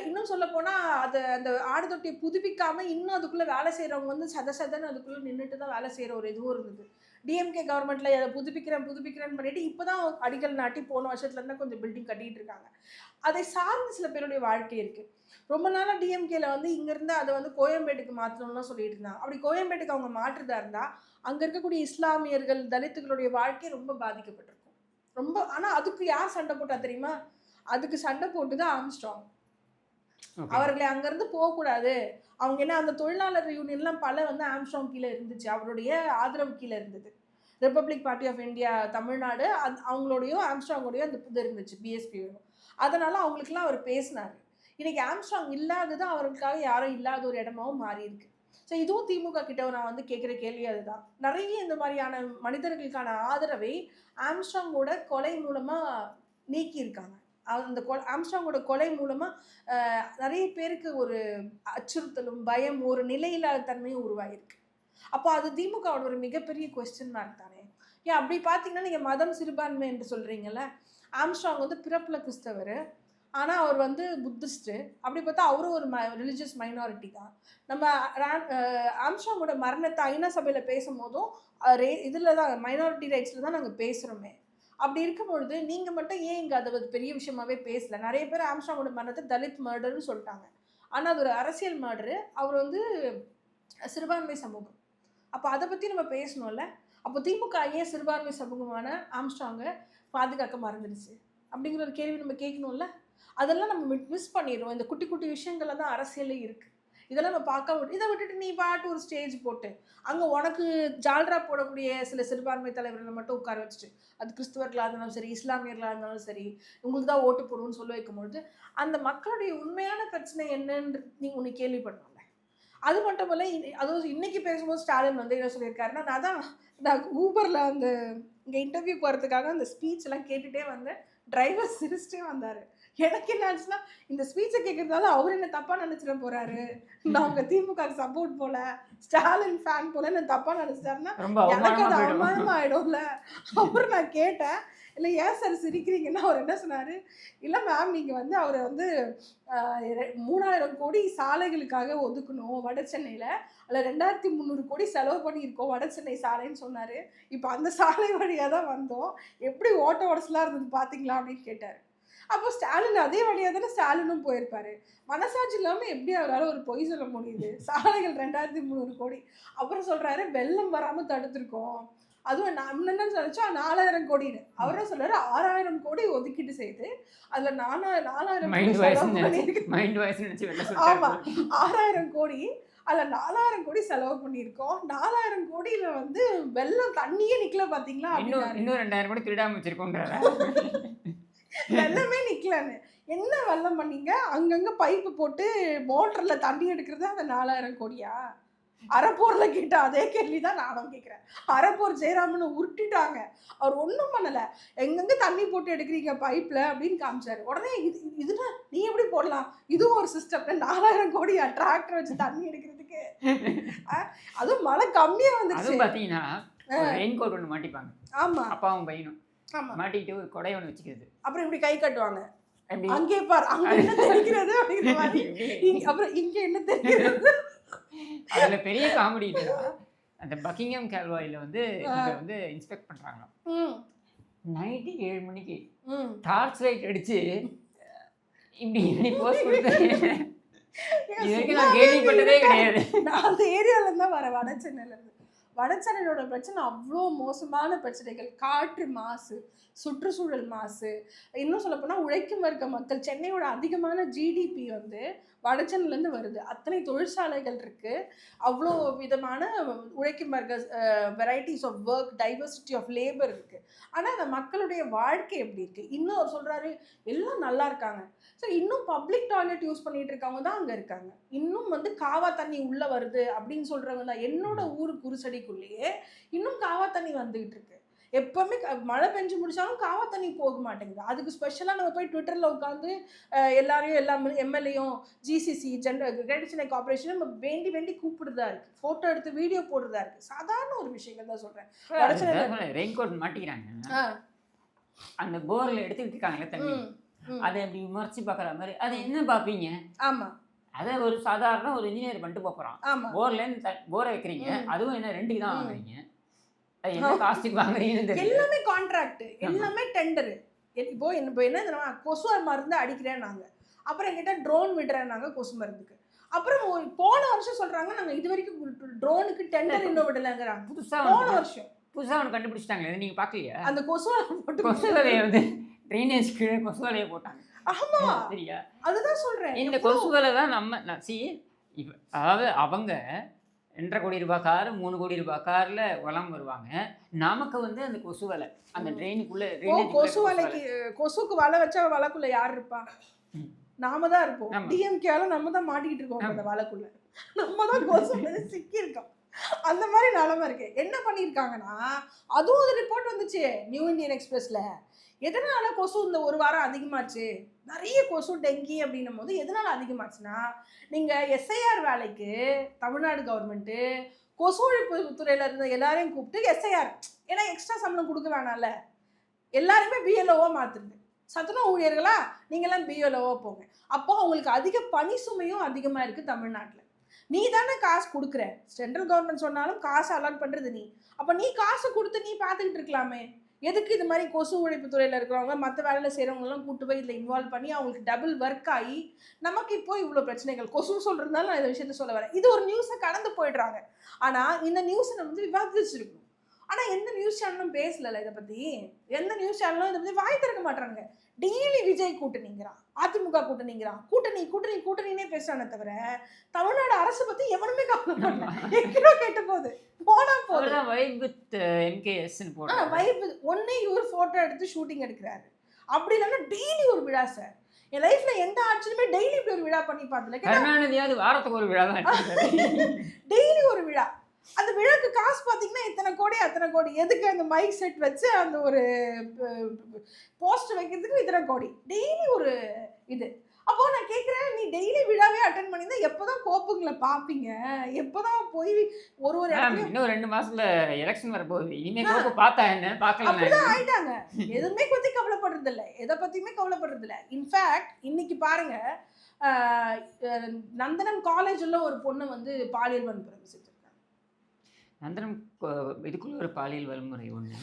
இன்னும் சொல்லப்போனால் அது அந்த ஆடு தொட்டியை புதுப்பிக்காமல் இன்னும் அதுக்குள்ளே வேலை செய்கிறவங்க வந்து சதன்னு அதுக்குள்ளே நின்றுட்டு தான் வேலை செய்கிற ஒரு இதுவும் இருந்தது. டிஎம்கே கவர்மெண்ட்டில் அதை புதுப்பிக்கிறேன்னு பண்ணிட்டு இப்போ தான் அடிக்கல் நாட்டி போன வருஷத்துலேருந்து கொஞ்சம் பில்டிங் கட்டிகிட்டு இருக்காங்க. அதை சார்ந்து சில பேருடைய வாழ்க்கை இருக்குது. ரொம்ப நாளாக டிஎம்கேல வந்து இங்கேருந்து அதை வந்து கோயம்பேட்டுக்கு மாற்றணும்லாம் சொல்லிட்டு இருந்தாங்க. அப்படி கோயம்பேட்டுக்கு அவங்க மாற்றுறதா இருந்தால் அங்கே இருக்கக்கூடிய இஸ்லாமியர்கள் தலித்துகளுடைய வாழ்க்கை ரொம்ப பாதிக்கப்பட்டிருக்கும். ரொம்ப. ஆனால் அதுக்கு யார் சண்டை போட்டா தெரியுமா? அதுக்கு சண்டை போட்டு தான் ஆம்ஸ்ட்ராங். அவர்களை அங்கேருந்து போகக்கூடாது. அவங்க என்ன அந்த தொழிலாளர் யூனியன்லாம் பல வந்து ஆம்ஸ்ட்ராங் கீழே இருந்துச்சு, அவருடைய ஆதரவு கீழே இருந்தது. Republic party of India Tamil Nadu அவங்களோடையும் ஆம்ஸ்ட்ராங்கோடையும் அந்த இது இருந்துச்சு, பிஎஸ்பியோடும். அதனால் அவங்களுக்குலாம் அவர் பேசினார். இன்றைக்கி ஆம்ஸ்ட்ராங் இல்லாதது அவர்களுக்காக யாரும் இல்லாத ஒரு இடமாவும் மாறி இருக்கு. ஸோ இதுவும் திமுக கிட்ட நான் வந்து கேட்குற கேள்வி அதுதான். நிறைய இந்த மாதிரியான மனிதர்களுக்கான ஆதரவை ஆம்ஸ்ட்ராங்கோட கொலை மூலமாக நீக்கியிருக்காங்க. அந்த ஆம்ஸ்ட்ராங்கோட கொலை மூலமாக நிறைய பேருக்கு ஒரு அச்சுறுத்தலும் பயம் ஒரு நிலையில்லாத தன்மையும் உருவாகிருக்கு. அப்போ அது திமுகவோட ஒரு மிகப்பெரிய கொஸ்டின் மார்க் தானே. ஏன் அப்படி பார்த்தீங்கன்னா நீங்கள் மதம் சிறுபான்மை என்று சொல்கிறீங்கல்ல, ஆம்ஸ்ட்ராங் வந்து பிறப்பில் கிறிஸ்தவர், ஆனால் அவர் வந்து புத்திஸ்ட்டு. அப்படி பார்த்தா அவரும் ஒரு ரிலிஜியஸ் மைனாரிட்டி தான். நம்ம ஆம்ஸ்ட்ராங்கோட மரணத்தை ஐநா சபையில் பேசும்போதும் இதில் தான் மைனாரிட்டி ரைட்ஸில் தான் நாங்கள் பேசுகிறோமே. அப்படி இருக்கும் பொழுது நீங்கள் மட்டும் ஏன் இங்கே அதை பெரிய விஷயமாவே பேசலை? நிறைய பேர் ஆம்ஸ்ட்ராங்கோட மரணத்தை தலித் மர்டர்னு சொல்லிட்டாங்க. ஆனால் அது ஒரு அரசியல் மர்டரு. அவர் வந்து சிறுபான்மை சமூகம். அப்போ அதை பற்றி நம்ம பேசணும்ல. அப்போ திமுக ஏன் சிறுபான்மை சமூகமான ஆம்ஸ்ட்ராங்கை பாதுகாக்க மறந்துடுச்சு அப்படிங்கிற ஒரு கேள்வி நம்ம கேட்கணும்ல. அதெல்லாம் நம்ம மிஸ் பண்ணிடுறோம். இந்த குட்டி குட்டி விஷயங்கள்ல தான் அரசியலே இருக்குது. இதெல்லாம் நம்ம பார்க்க இதை விட்டுட்டு நீ பாட்டு ஒரு ஸ்டேஜ் போட்டு அங்கே உனக்கு ஜால்ரா போடக்கூடிய சில சிறுபான்மை தலைவர்களை மட்டும் உட்கார வச்சுட்டு, அது கிறிஸ்துவர்களாக இருந்தாலும் சரி இஸ்லாமியர்களாக இருந்தாலும் சரி உங்களுக்கு தான் ஓட்டு போடுவோம்னு சொல்ல வைக்கும்பொழுது அந்த மக்களுடைய உண்மையான பிரச்சனை என்னன்னு நீங்கள் உன்னை கேள்வி பண்ணல. அது மட்டும் இல்லை, அதுவும் இன்னைக்கு பேசும்போது ஸ்டாலின் வந்து என்ன சொல்லியிருக்காருன்னா, நான் ஊபரில் அந்த இங்கே இன்டர்வியூக்கு வரதுக்காக அந்த ஸ்பீச் எல்லாம் கேட்டுகிட்டே வந்தேன். டிரைவர் சிரிச்சிட்டே வந்தார். எனக்கு என்ன ஆச்சுன்னா, இந்த ஸ்பீச்சை கேட்கறதால அவர் என்ன தப்பா நினைச்சிட போறாரு, நான் உங்க திமுக சப்போர்ட் போல, ஸ்டாலின் ஃபேன் போல என்ன தப்பா நினைச்சிட்டாருன்னா எனக்கு அது அவமானமா ஆயிடும்ல. அப்புறம் நான் கேட்டேன், இல்லை ஏன் சார் சிரிக்கிறீங்கன்னா அவர் என்ன சொன்னார், இல்லை மேம் நீங்கள் வந்து அவரை வந்து 3000 கோடி சாலைகளுக்காக ஒதுக்கணும் வட சென்னையில், அதில் 2300 கோடி செலவு பண்ணியிருக்கோம் வட சென்னை சாலைன்னு சொன்னார். இப்போ அந்த சாலை வழியாக தான் வந்தோம், எப்படி ஓட்ட உடச்சலாக இருந்தது பார்த்தீங்களா அப்படின்னு கேட்டார். அப்போ ஸ்டாலின் அதே வழியாக தானே ஸ்டாலினும் போயிருப்பாரு. மனசாட்சி இல்லாமல் எப்படி அவரால் ஒரு பொய் சொல்ல முடியுது? சாலைகள் 2300 கோடி. அப்புறம் சொல்கிறாரு வெள்ளம் வராமல் தடுத்துருக்கோம், அதுவும் நான் என்ன நினச்சா 4000 கோடின்னு. அவரும் சொல்றாரு 6000 கோடி ஒதுக்கீடு செய்து அதுல 4000 ஆமா 6000 கோடி அதுல 4000 கோடி செலவு பண்ணியிருக்கோம். 4000 கோடியில வந்து வெள்ளம் தண்ணியே நிக்கல பாத்தீங்களா? இன்னும் 2000 கோடி திருடாம வச்சிருக்கோன்றாரு. வெள்ளமே நிக்கலன்னு. என்ன வெள்ளம் பண்ணீங்க? அங்கங்க பைப்பு போட்டு மோட்டர்ல தண்ணி எடுக்கிறது அந்த 4000 கோடியா? அறப்போர்ல கேட்ட அதே கேள்விதான் நானும் கேட்கிறேன். அறப்போர் ஜெயராமன் உருட்டிட்டாங்க, அவர் ஒன்றும் பண்ணல. எங்கெங்க தண்ணி போட்டு எடுக்கிறீங்க பைப்ல அப்படின்னு காமிச்சாரு. உடனே இதுனா நீ எப்படி போடலாம், இதுவும் ஒரு சிஸ்டம். 4000 கோடியா டிராக்டர் வச்சு தண்ணி எடுக்கிறதுக்கு? அதுவும் மழை கம்மியா வந்துருச்சு. பாத்தீங்கன்னா ரெயின் கோட் ஒன்று மாட்டிப்பாங்க. ஆமா அப்பாவும் பையனும் மாட்டிட்டு ஒரு கொடை ஒன்று வச்சுக்கிறது, அப்புறம் இப்படி கை கட்டுவாங்க. அங்கே பாரு அங்க என்ன தெரிகிறது அப்படிங்கிற மாதிரி. அப்புறம் இங்க என்ன தெரிகிறது? அதுல பெரிய காமெடி அந்த பக்கிங்ஹாம் கால்வாயில வந்து இங்க வந்து இன்ஸ்பெக்ட் பண்றாங்களாம். நைட்டு 7 மணிக்கு டார்ச் லைட் அடிச்சு இப்படி போஸ்ட் கொடுத்து இதுவரைக்கும் நான் கேள்விப்பட்டதே கிடையாது. நான் அந்த ஏரியால இருந்தா வர வட சென்னையில இருந்து. வட சென்னையோட பிரச்சனை அவ்வளோ மோசமான பிரச்சனைகள். காற்று மாசு, சுற்றுச்சூழல் மாசு, இன்னும் சொல்லப்போனால் உழைக்கும் வர்க்க மக்கள். சென்னையோட அதிகமான ஜிடிபி வந்து வட சென்னையிலேருந்து வருது. அத்தனை தொழிற்சாலைகள் இருக்குது, அவ்வளோ விதமான உழைக்கும் வர்க்க varieties of work, diversity of labour இருக்குது. ஆனால் அந்த மக்களுடைய வாழ்க்கை எப்படி இருக்குது? இன்னும் அவர் சொல்கிறாரு எல்லாம் நல்லா இருக்காங்க. ஸோ இன்னும் பப்ளிக் டாய்லெட் யூஸ் பண்ணிட்டு இருக்கவங்க தான் அங்கே இருக்காங்க. இன்னும் வந்து காவா தண்ணி உள்ளே வருது அப்படின்னு சொல்கிறவங்க தான். என்னோட ஊர் குருசடிக்குள்ளேயே இன்னும் காவா தண்ணி வந்துகிட்டு இருக்கு. எப்பவுமே மழை பெஞ்சு முடிச்சாலும் காவா தண்ணி போக மாட்டேங்குது. அதுக்கு ஸ்பெஷலாக நம்ம போய் ட்விட்டரில் உட்காந்து எல்லாரையும் எல்லா எம்எல்ஏயும் ஜிசிசி கிரேட்டர் சென்னை கார்பரேஷன் நம்ம வேண்டி வேண்டி கூப்பிடுறதா இருக்கு, ஃபோட்டோ எடுத்து வீடியோ போடுறதா இருக்கு. சாதாரண ஒரு விஷயங்கள் தான் சொல்கிறேன். ரெயின் கோட் மாட்டிக்கிறாங்க, அந்த போரில் எடுத்துக்கிட்டு இருக்காங்களே தண்ணி, அதை அப்படி விமர்சி பார்க்குற மாதிரி அதை என்ன பார்ப்பீங்க? ஆமாம், அதை ஒரு சாதாரண ஒரு இன்ஜினியர் பண்ணிட்டு போகிறான். போர்லேருந்து போரை வைக்கிறீங்க, அதுவும் என்ன 2க்கு தான் வாங்குறீங்க, என்ன காஸ்ட்டுக்கு வாங்குறீங்கன்னு எல்லாமே கான்ட்ராக்ட், எல்லாமே டெண்டரு. இப்போ என்ன கொசு மருந்து அடிக்கிறேன் நாங்கள், அப்புறம் என்கிட்ட ட்ரோன் விடுறேன்னாங்க கொசு மருந்துக்கு. அப்புறம் போன வருஷம் சொல்றாங்க நாங்கள் இது வரைக்கும் ட்ரோனுக்கு டெண்டர் இன்னும் விடலைங்கிறாங்க. போன வருஷம் புதுசாக ஒன்று கண்டுபிடிச்சிட்டாங்களே, நீங்கள் பார்க்கலையா? அந்த கொசு கொசுவலையை வந்து ட்ரைனேஜ் கீழே கொசுவலையை போட்டாங்க. ஆமா சரியா? அதுதான் சொல்றேன். இந்த கொசுவலை தான் நம்ம அதாவது அவங்க 2.5 கோடி ரூபாய் கார், 3 கோடி ரூபாய் கார்ல வளம் வருவாங்க. நமக்கு வந்து அந்த கொசுவலை அந்த ட்ரெயினுக்குள்ள கொசுவலைக்கு கொசுக்கு வலை வச்சா வலைக்குள்ள யார் இருப்பா? நாம தான் இருப்போம். டிஎம்கேல நம்ம தான் மாட்டிக்கிட்டு இருக்கோம் அந்த வலைக்குள்ள, நம்ம தான் கொசுவலை சிக்கி இருக்கோம். அந்த மாதிரி நிலைமை இருக்கு. என்ன பண்ணியிருக்காங்கன்னா அதுவும் ஒரு ரிப்போர்ட் வந்துச்சு நியூ இந்தியன் எக்ஸ்பிரஸ்ல. எதனால கொசு இந்த ஒரு வாரம் அதிகமாச்சு, நிறைய கொசு டெங்கி அப்படின்னும் போது எதனால அதிகமாச்சுன்னா, நீங்கள் எஸ்ஐஆர் வேலைக்கு தமிழ்நாடு கவர்மெண்ட்டு கொசு ஒழிப்பு துறையில் இருந்த எல்லாரையும் கூப்பிட்டு எஸ்ஐஆர், ஏன்னா எக்ஸ்ட்ரா சம்பளம் கொடுக்க வேணாம்ல, எல்லாருமே பிஎல்ஓவாக மாற்றுது. சத்துணவு ஊழியர்களா நீங்களாம் பிஎல்ஓவாக போங்க. அப்போ அவங்களுக்கு அதிக பணி சுமையும் அதிகமாக இருக்குது தமிழ்நாட்டில். நீ தானே காசு கொடுக்குற, சென்ட்ரல் கவர்மெண்ட் சொன்னாலும் காசு அலாட் பண்ணுறது நீ. அப்போ நீ காசு கொடுத்து நீ பார்த்துக்கிட்டு இருக்கலாமே. எதுக்கு இது மாதிரி கொசு ஒழிப்பு துறையில் இருக்கிறவங்க மற்ற வேலையில் செய்கிறவங்களாம் கூட்டு போய் இதில் இன்வால்வ் பண்ணி அவங்களுக்கு டபுள் ஒர்க் ஆகி நமக்கு இப்போ இவ்வளோ பிரச்சனைகள். கொசு சொல்கிறதுனால நான் இந்த விஷயத்த சொல்ல வரேன். இது ஒரு நியூஸை கடந்து போயிடுறாங்க. ஆனால் இந்த நியூஸை நம்ம வந்து விவாதிச்சிருக்கணும். ஆனால் எந்த நியூஸ் சேனலும் பேசலை இதை பற்றி. எந்த நியூஸ் சேனலும் இதை பற்றி வாய் திறக்க மாட்டாங்க. டெய்லி விஜய் கூட்டணிங்கிறான், அதிமுக கூட்டணிங்கிறான், கூட்டணி கூட்டணி கூட்டணினே பேசுறானே தவிர தமிழ்நாடு அரசு பற்றி எவனுமே கவலைப்படல. எங்கேயோ கேட்ட போகுது போனா போதும். வைப் வித் எம்கேஎஸ்ன்னு போடுறாங்க. வைப் ஒன்னே இவர் ஃபோட்டோ எடுத்து ஷூட்டிங் எடுக்கிறாரு. அப்படி இல்லைன்னா டெய்லி ஒரு விழா சார். என் லைஃப்ல எந்த ஆட்சியுமே டெய்லி இப்படி ஒரு விழா பண்ணி பார்த்தல. கருணாநிதியாவது வாரத்துக்கு ஒரு விழா தான், டெய்லி ஒரு விழா. அந்த விழாக்கு காசு பார்த்தீங்கன்னா இத்தனை கோடி அத்தனை கோடி, எதுக்கு அந்த மைக் செட் வச்சு அந்த ஒரு போஸ்ட் வைக்கிறதுக்கு இத்தனை கோடி, டெய்லி ஒரு இது. அப்போ நான் கேட்குறேன், நீ டெய்லி விழாவே அட்டன் பண்ணியிருந்தா எப்போதான் கோப்புங்களை பார்ப்பீங்க, எப்போதான் போய் ஒரு ஒரு இடத்துலையும் இன்னும் 2 மாசத்துல எலெக்ஷன் வரப்போகுது, இனிமே கோப்பு பார்த்தா என்ன பார்க்கலாம் அப்படிதான் ஆயிட்டாங்க. எதுவுமே பத்தி கவலைப்படுறது இல்லை, எதை பத்தியுமே கவலைப்படுறது இல்லை. இன்ஃபேக்ட் இன்னைக்கு பாருங்க, நந்தனம் காலேஜ்ல ஒரு பொண்ணு வந்து பாலியல் வன்முறை செஞ்சிருக்காங்க. நந்தனம் இதுக்குள்ள ஒரு பாலியல் வன்முறை ஒன்று.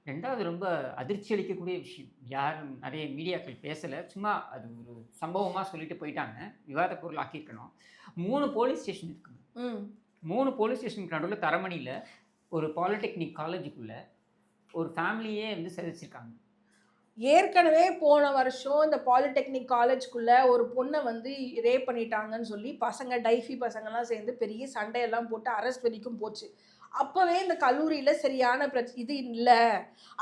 ரெண்டாவது ரொம்ப அதிர்ச்சி அளிக்கக்கூடிய விஷயம், யாரும் நிறைய மீடியாக்கள் பேசலை, சும்மா அது ஒரு சம்பவமாக சொல்லிட்டு போயிட்டாங்க, விவாத பொருள் ஆக்கியிருக்கணும். 3 போலீஸ் ஸ்டேஷன் இருக்குங்க. 3 போலீஸ் ஸ்டேஷனுக்கு நடுவில் தரமணியில் ஒரு பாலிடெக்னிக் காலேஜுக்குள்ளே ஒரு ஃபேமிலியே வந்து சிதைச்சிருக்காங்க. ஏற்கனவே போன வருஷம் இந்த பாலிடெக்னிக் காலேஜ்குள்ள ஒரு பொண்ணை வந்து ரேப் பண்ணிட்டாங்கன்னு சொல்லி பசங்க டைஃபி பசங்கள்லாம் சேர்ந்து பெரிய சண்டையெல்லாம் போட்டு அரெஸ்ட் வரைக்கும் போச்சு. அப்போவே இந்த கல்லூரியில் சரியான இது இல்லை,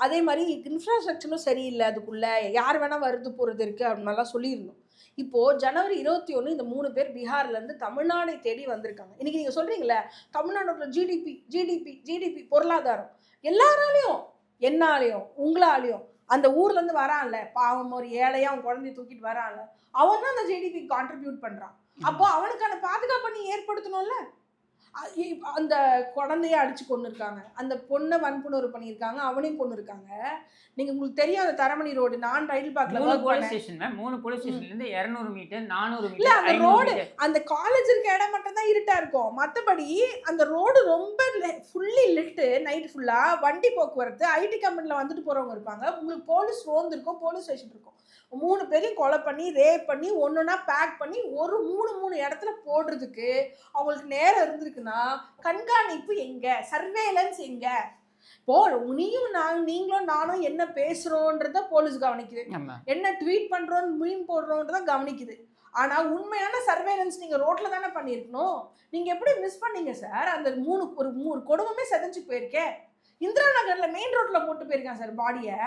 அதே மாதிரி இன்ஃப்ராஸ்ட்ரக்சரும் சரியில்லை, அதுக்குள்ளே யார் வேணால் வருது போகிறது இருக்குது அப்படின்லாம் சொல்லியிருந்தோம். இப்போது ஜனவரி 21 இந்த 3 பேர் பீகார்லேருந்து தமிழ்நாடை தேடி வந்திருக்காங்க. இன்றைக்கி நீங்கள் சொல்கிறீங்களே தமிழ்நாடோட ஜிடிபி ஜிடிபி ஜிடிபி பொருளாதாரம் எல்லாராலையும் என்னாலையும் உங்களாலையும் அந்த ஊர்லேருந்து வரான்ல, பாவம் ஒரு ஏழையாக அவன் குழந்தைய தூக்கிட்டு வரான்ல, அவன் தான் அந்த ஜிடிபி கான்ட்ரிபியூட் பண்ணுறான். அப்போ அவனுக்கான பாதுகாப்பை நீ ஏற்படுத்தணும்ல. அந்த குழந்தைய அடிச்சு கொண்டு இருக்காங்க, அந்த பொண்ணை வன்புணர்வு பண்ணியிருக்காங்க, அவனையும் கொண்டு இருக்காங்க. நீங்க உங்களுக்கு தெரியும் அந்த தரமணி ரோடு, நான் ரயில் பார்க்கல, 3 போலீஸ் ஸ்டேஷன் 3 போலீஸ் ஸ்டேஷன்லேருந்து 200 மீட்டர் 400 இல்ல மீட்டர் அந்த ரோடு, அந்த காலேஜ் இருக்க இடம் மட்டும் தான் இருட்டா இருக்கும், மற்றபடி அந்த ரோடு ரொம்ப ஃபுல்லி லிட்டு. நைட் ஃபுல்லா வண்டி போக்குவரத்து, ஐடி கம்பெனியில் வந்துட்டு போறவங்க இருப்பாங்க, உங்களுக்கு போலீஸ் ரோந்து இருக்கும், போலீஸ் ஸ்டேஷன் இருக்கும். 3 பேரையும் கொலை பண்ணி ரேப் பண்ணி ஒன்றுனா பேக் பண்ணி ஒரு 3 இடத்துல போடுறதுக்கு அவங்களுக்கு நேரம் இருந்திருக்குன்னா கண்காணிப்பு எங்க, சர்வேலன்ஸ் எங்க? இப்போ நீங்களும் நானும் என்ன பேசுறோன்றத போலீஸ் கவனிக்குது, என்ன ட்வீட் பண்றோம் மீன் போடுறோன்றத கவனிக்குது. ஆனா உண்மையான சர்வேலன்ஸ் நீங்க ரோட்ல தானே பண்ணியிருக்கணும். நீங்க எப்படி மிஸ் பண்ணீங்க சார்? அந்த ஒரு குடும்பமே செதஞ்சு போயிருக்கேன். இந்திரா நகர்ல மெயின் ரோட்ல போட்டு போயிருக்கான் சார் பாடியை,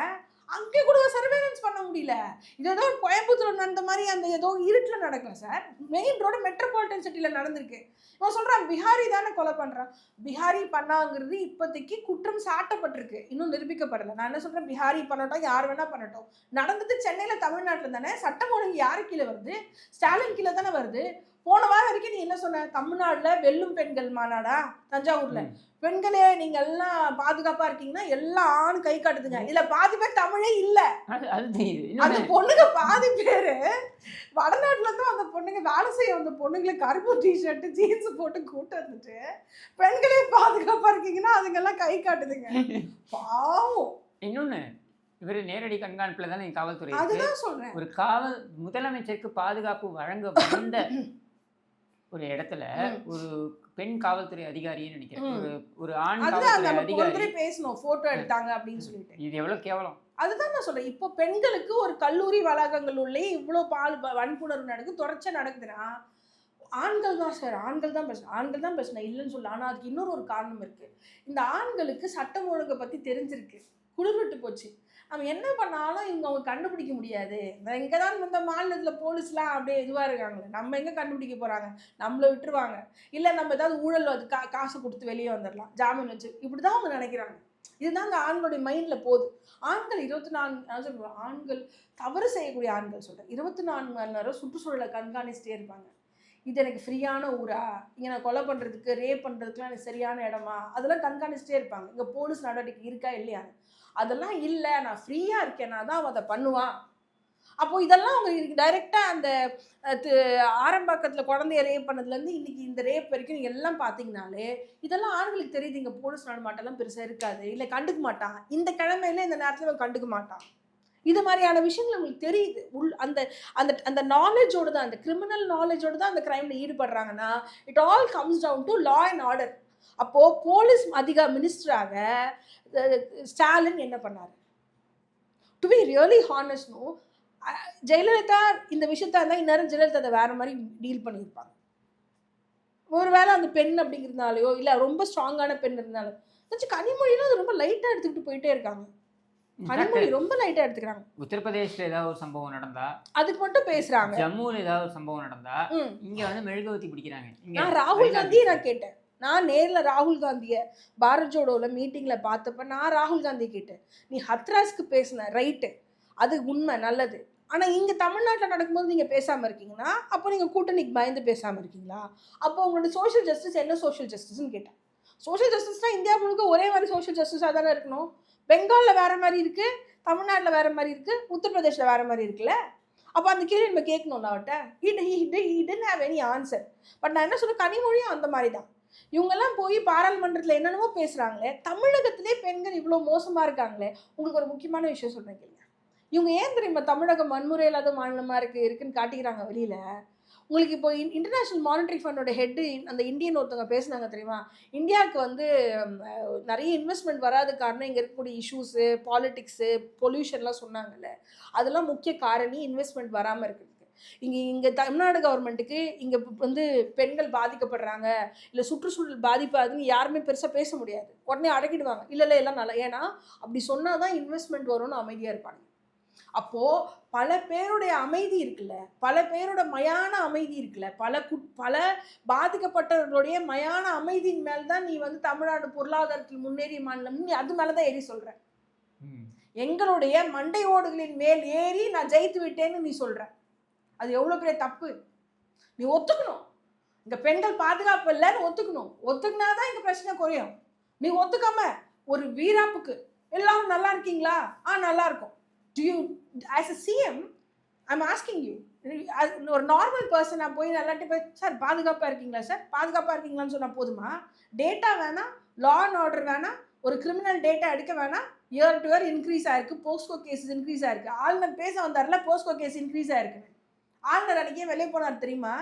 அங்கே கூட சர்வேலன்ஸ் பண்ண முடியல. இது ஏதோ கோயம்புத்தூர் நடந்த மாதிரி அந்த ஏதோ இருட்டில் நடக்கல சார், மெயின் ரோடு மெட்ரோபாலிட்டன் சிட்டியில் நடந்திருக்கு. இவன் சொல்கிறான் பிஹாரி தானே கொலை பண்ணுறான். பிஹாரி பண்ணாங்கிறது இப்போதைக்கு குற்றம் சாட்டப்பட்டிருக்கு, இன்னும் நிரூபிக்கப்படலை. நான் என்ன சொல்கிறேன், பிஹாரி பண்ணட்டும், யார் வேணால் பண்ணட்டும். நடந்தது சென்னையில் தமிழ்நாட்டில் தானே, சட்டம் ஒழுங்கு யாரு கீழே வருது? ஸ்டாலின் கீழே தானே வருது. போன வாரம் வரைக்கும் நீ என்ன சொன்ன, தமிழ்நாட்டில் வெல்லும் பெண்கள் மாநாடா தஞ்சாவூர்ல, பெண்களே நீங்க எல்லாம் பாதுகாப்பா இருக்கீங்கன்னா எல்லாம் ஆண் கை காட்டுதுங்க. இதுல பாதி பேர் தமிழே இல்ல, அந்த பொண்ணுங்க பாதி பேரு வடநாட்டுல இருந்து அந்த பொண்ணுங்க வேலை செய்ய வந்த பொண்ணுங்களை கருப்பு டிஷர்ட் ஜீன்ஸ் போட்டு கூட்டு வந்துட்டு பெண்களே பாதுகாப்பா இருக்கீங்கன்னா அதுங்கெல்லாம் கை காட்டுதுங்க. பாவம். இன்னொன்னு, இவர் நேரடி கண்காணிப்புல தானே காவல்துறை, அதுதான் சொல்றேன். ஒரு முதலமைச்சருக்கு பாதுகாப்பு வழங்க வந்த ஒரு இடத்துல ஒரு பெண் காவல்துறை அதிகாரின்னு நினைக்கிறேன், ஒரு ஆண் காவல்துறை அதிகாரி பேசணும் போட்டோ எடுத்தாங்க அப்படின்னு சொல்லிட்டு, இது எவ்வளவு கேவலம். அதுதான் நான் சொல்றேன். இப்போ பெண்களுக்கு ஒரு கல்லூரி வளாகங்கள் உள்ளே இவ்வளவு வன்புணர்வு நடக்குது, தொடர்ச்சியா நடக்குதுன்னா ஆண்கள் தான் சார், ஆண்கள் தான் பேசணும் இல்லைன்னு சொல்ல. ஆனா அதுக்கு இன்னொரு ஒரு காரணம் இருக்கு. இந்த ஆண்களுக்கு சட்டம் ஒழுங்கை பத்தி தெரிஞ்சிருக்கு, குளிர்விட்டு போச்சு. நம்ம என்ன பண்ணாலும் அவங்க கண்டுபிடிக்க முடியாது. இங்கே தான் இந்த மாநிலத்தில் போலீஸ்லாம் அப்படியே இதுவாக இருக்காங்களே, நம்ம எங்கே கண்டுபிடிக்க போகிறாங்க, நம்மளை விட்டுருவாங்க. இல்லை நம்ம ஏதாவது ஊழல் அது காசு கொடுத்து வெளியே வந்துடலாம், ஜாமீன் வச்சு, இப்படி தான் அவங்க நினைக்கிறாங்க. இதுதான் அந்த ஆண்களுடைய மைண்டில் போகுது. ஆண்கள் 24 ஆண்கள் தவறு செய்யக்கூடிய ஆண்கள் சொல்கிறேன் 24 மணி நேரம் சுற்றுச்சூழலை கண்காணிச்சிட்டே இருப்பாங்க. இது எனக்கு ஃப்ரீயான ஊரா, இங்கே நான் கொலை பண்ணுறதுக்கு ரேப் பண்ணுறதுக்குலாம் எனக்கு சரியான இடமா, அதெல்லாம் கண்காணிச்சிட்டே இருப்பாங்க. இங்கே போலீஸ் நடவடிக்கை இருக்கா இல்லையான்னு. அதெல்லாம் இல்லை, நான் ஃப்ரீயாக இருக்கேன்னா தான் அவன் அதை பண்ணுவான். அப்போது இதெல்லாம் அவங்க டைரெக்டாக அந்த ஆரம்பக்கத்தில் குழந்தைய ரேப் பண்ணதுலேருந்து இன்றைக்கி இந்த ரேப் வரைக்கும் நீங்கள் எல்லாம் பார்த்தீங்கனாலே இதெல்லாம் ஆண்களுக்கு தெரியுது. இங்கே போலீஸ் நடமாட்டெல்லாம் பெருசாக இருக்காது, இல்லை கண்டுக்க மாட்டான், இந்த கிழமையில இந்த நேரத்தில் கண்டுக்க மாட்டான். இது மாதிரியான விஷயங்கள் உங்களுக்கு தெரியுது. அந்த அந்த அந்த நாலேஜோடு தான், அந்த கிரிமினல் நாலேஜோடு தான் அந்த கிரைமில் ஈடுபடுறாங்கன்னா it all comes down to law and order. அப்போது போலீஸ் மினிஸ்டராக ஸ்டாலின் என்ன பண்ணார்? To be really honest, no, Jayalalithaa இந்த விஷயத்தா இருந்தால் இந்நேரம் ஜெயலலிதா அதை வேறு மாதிரி டீல் பண்ணியிருப்பாங்க. ஒரு வேளை அந்த பெண் அப்படிங்கிறதுனாலையோ இல்லை ரொம்ப ஸ்ட்ராங்கான பெண் இருந்தாலும், கனிமொழியிலும் அது ரொம்ப லைட்டாக எடுத்துக்கிட்டு போயிட்டே இருக்காங்க. கனிமொழி ரொம்ப லைட்டா எடுத்துக்கிறாங்க. உத்தரப்பிரதேஷ்ல ஏதாவது ஒரு சம்பவம் நடந்தா அதுக்கு மட்டும் பேசுறாங்க, ஜம்முல ஏதாவது ஒரு சம்பவம் நடந்தா இங்க வந்து மெழுகுவத்தி பிடிக்கிறாங்க. நான் ராகுல் காந்தி நான் கேட்டேன், நான் நேரில் ராகுல் காந்தியை பாரத் ஜோடோவில் மீட்டிங்கில் பார்த்தப்ப நான் ராகுல் காந்தி கேட்டேன், நீ ஹத்ராஸ்க்கு பேசின ரைட்டு, அது உண்மை நல்லது, ஆனால் இங்கே தமிழ்நாட்டில் நடக்கும்போது நீங்கள் பேசாமல் இருக்கீங்கன்னா அப்போ நீங்கள் கூட்டணிக்கு பயந்து பேசாமல் இருக்கீங்களா? அப்போ உங்களோட சோஷியல் ஜஸ்டிஸ் என்ன சோஷியல் ஜஸ்டிஸ்ன்னு கேட்டேன். சோஷியல் ஜஸ்டிஸ்னால் இந்தியா முழுக்க ஒரே மாதிரி சோஷியல் ஜஸ்டிஸாக தானே இருக்கணும். பெங்காலில் வேறு மாதிரி இருக்குது, தமிழ்நாட்டில் வேறு மாதிரி இருக்குது, உத்தரப்பிரதேசில் வேறு மாதிரி இருக்குல்ல. அப்போ அந்த கேள்வி நம்ம கேட்கணும்ல அவர்கிட்ட. he didn't have any answer. But நான் என்ன சொல்கிறேன், கனிமொழியும் அந்த மாதிரி தான். இவங்கெல்லாம் போய் பாராளுமன்றத்தில் என்னென்னமோ பேசுகிறாங்களே, தமிழகத்திலே பெண்கள் இவ்வளோ மோசமாக இருக்காங்களே. உங்களுக்கு ஒரு முக்கியமான விஷயம் சொல்கிறேன் கேளுங்க. இவங்க ஏன் தெரியுமா தமிழகம் வன்முறை இல்லாத மாநிலமாக இருக்குன்னு காட்டிக்கிறாங்க வெளியில். உங்களுக்கு இப்போ இன்டர்நேஷ்னல் மானிட்டரி ஃபண்டோட ஹெட்டு அந்த இந்தியன் ஒருத்தவங்க பேசுனாங்க தெரியுமா, இந்தியாவுக்கு வந்து நிறைய இன்வெஸ்ட்மெண்ட் வராது காரணம் இங்கே இருக்கக்கூடிய இஷ்யூஸு, பாலிட்டிக்ஸு, பொல்யூஷன்லாம் சொன்னாங்கல்ல, அதெல்லாம் முக்கிய காரணி இன்வெஸ்ட்மெண்ட் வராமல் இருக்கிறதுக்கு. இங்கே தமிழ்நாடு கவர்மெண்ட்டுக்கு இங்கே வந்து பெண்கள் பாதிக்கப்படுறாங்க, இல்லை சுற்றுச்சூழல் பாதிப்பாதுன்னு யாருமே பெருசாக பேச முடியாது. உடனே அடக்கிடுவாங்க, இல்லை எல்லாம் நல்லா. ஏன்னா அப்படி சொன்னால் தான் இன்வெஸ்ட்மெண்ட் வரும்னு அமைதியாக இருப்பாங்க. அப்போது பல பேருடைய அமைதி இருக்குல்ல, பல பேரோட மயான அமைதி இருக்குல்ல, பல பாதிக்கப்பட்டவர்களுடைய மயான அமைதியின் மேல் தான் நீ வந்து தமிழ்நாடு பொருளாதாரத்தில் முன்னேறிய மாநிலம் நீ அது மேலே தான் ஏறி சொல்கிற. எங்களுடைய மண்டை ஓடுகளின் மேல் ஏறி நான் ஜெயித்து விட்டேன்னு நீ சொல்கிற. அது எவ்வளோ பெரிய தப்பு. நீ ஒத்துக்கணும், இங்கே பெண்கள் பாதுகாப்பு இல்லைன்னு ஒத்துக்கணும். ஒத்துக்கினாதான் இங்கே பிரச்சனை குறையும். நீ ஒத்துக்காம ஒரு வீராப்புக்கு எல்லாரும் நல்லா இருக்கீங்களா? நல்லா இருக்கும். Do you, as a CM, I'm asking you, ஒரு நார்மல் பர்சனாக போய் நல்லாட்டி போய் சார் பாதுகாப்பாக இருக்கீங்களா, சார் பாதுகாப்பாக இருக்கீங்களான்னு சொன்னால் போதுமா? டேட்டா வேணாம், லா அண்ட் ஆர்டர் வேணாம், ஒரு கிரிமினல் டேட்டா எடுக்க வேணாம். இயர் டு இயர் இன்க்ரீஸ் ஆயிருக்கு, போஸ்கோ கேஸஸ் இன்க்ரீஸ் ஆயிருக்கு. ஆளுநர் பேச வந்தார்ல, போஸ்கோ கேஸ் இன்க்ரீஸ் ஆயிருக்குன்னு. ஆளுநர் அன்றைக்கே வெளியே போனார் தெரியுமா?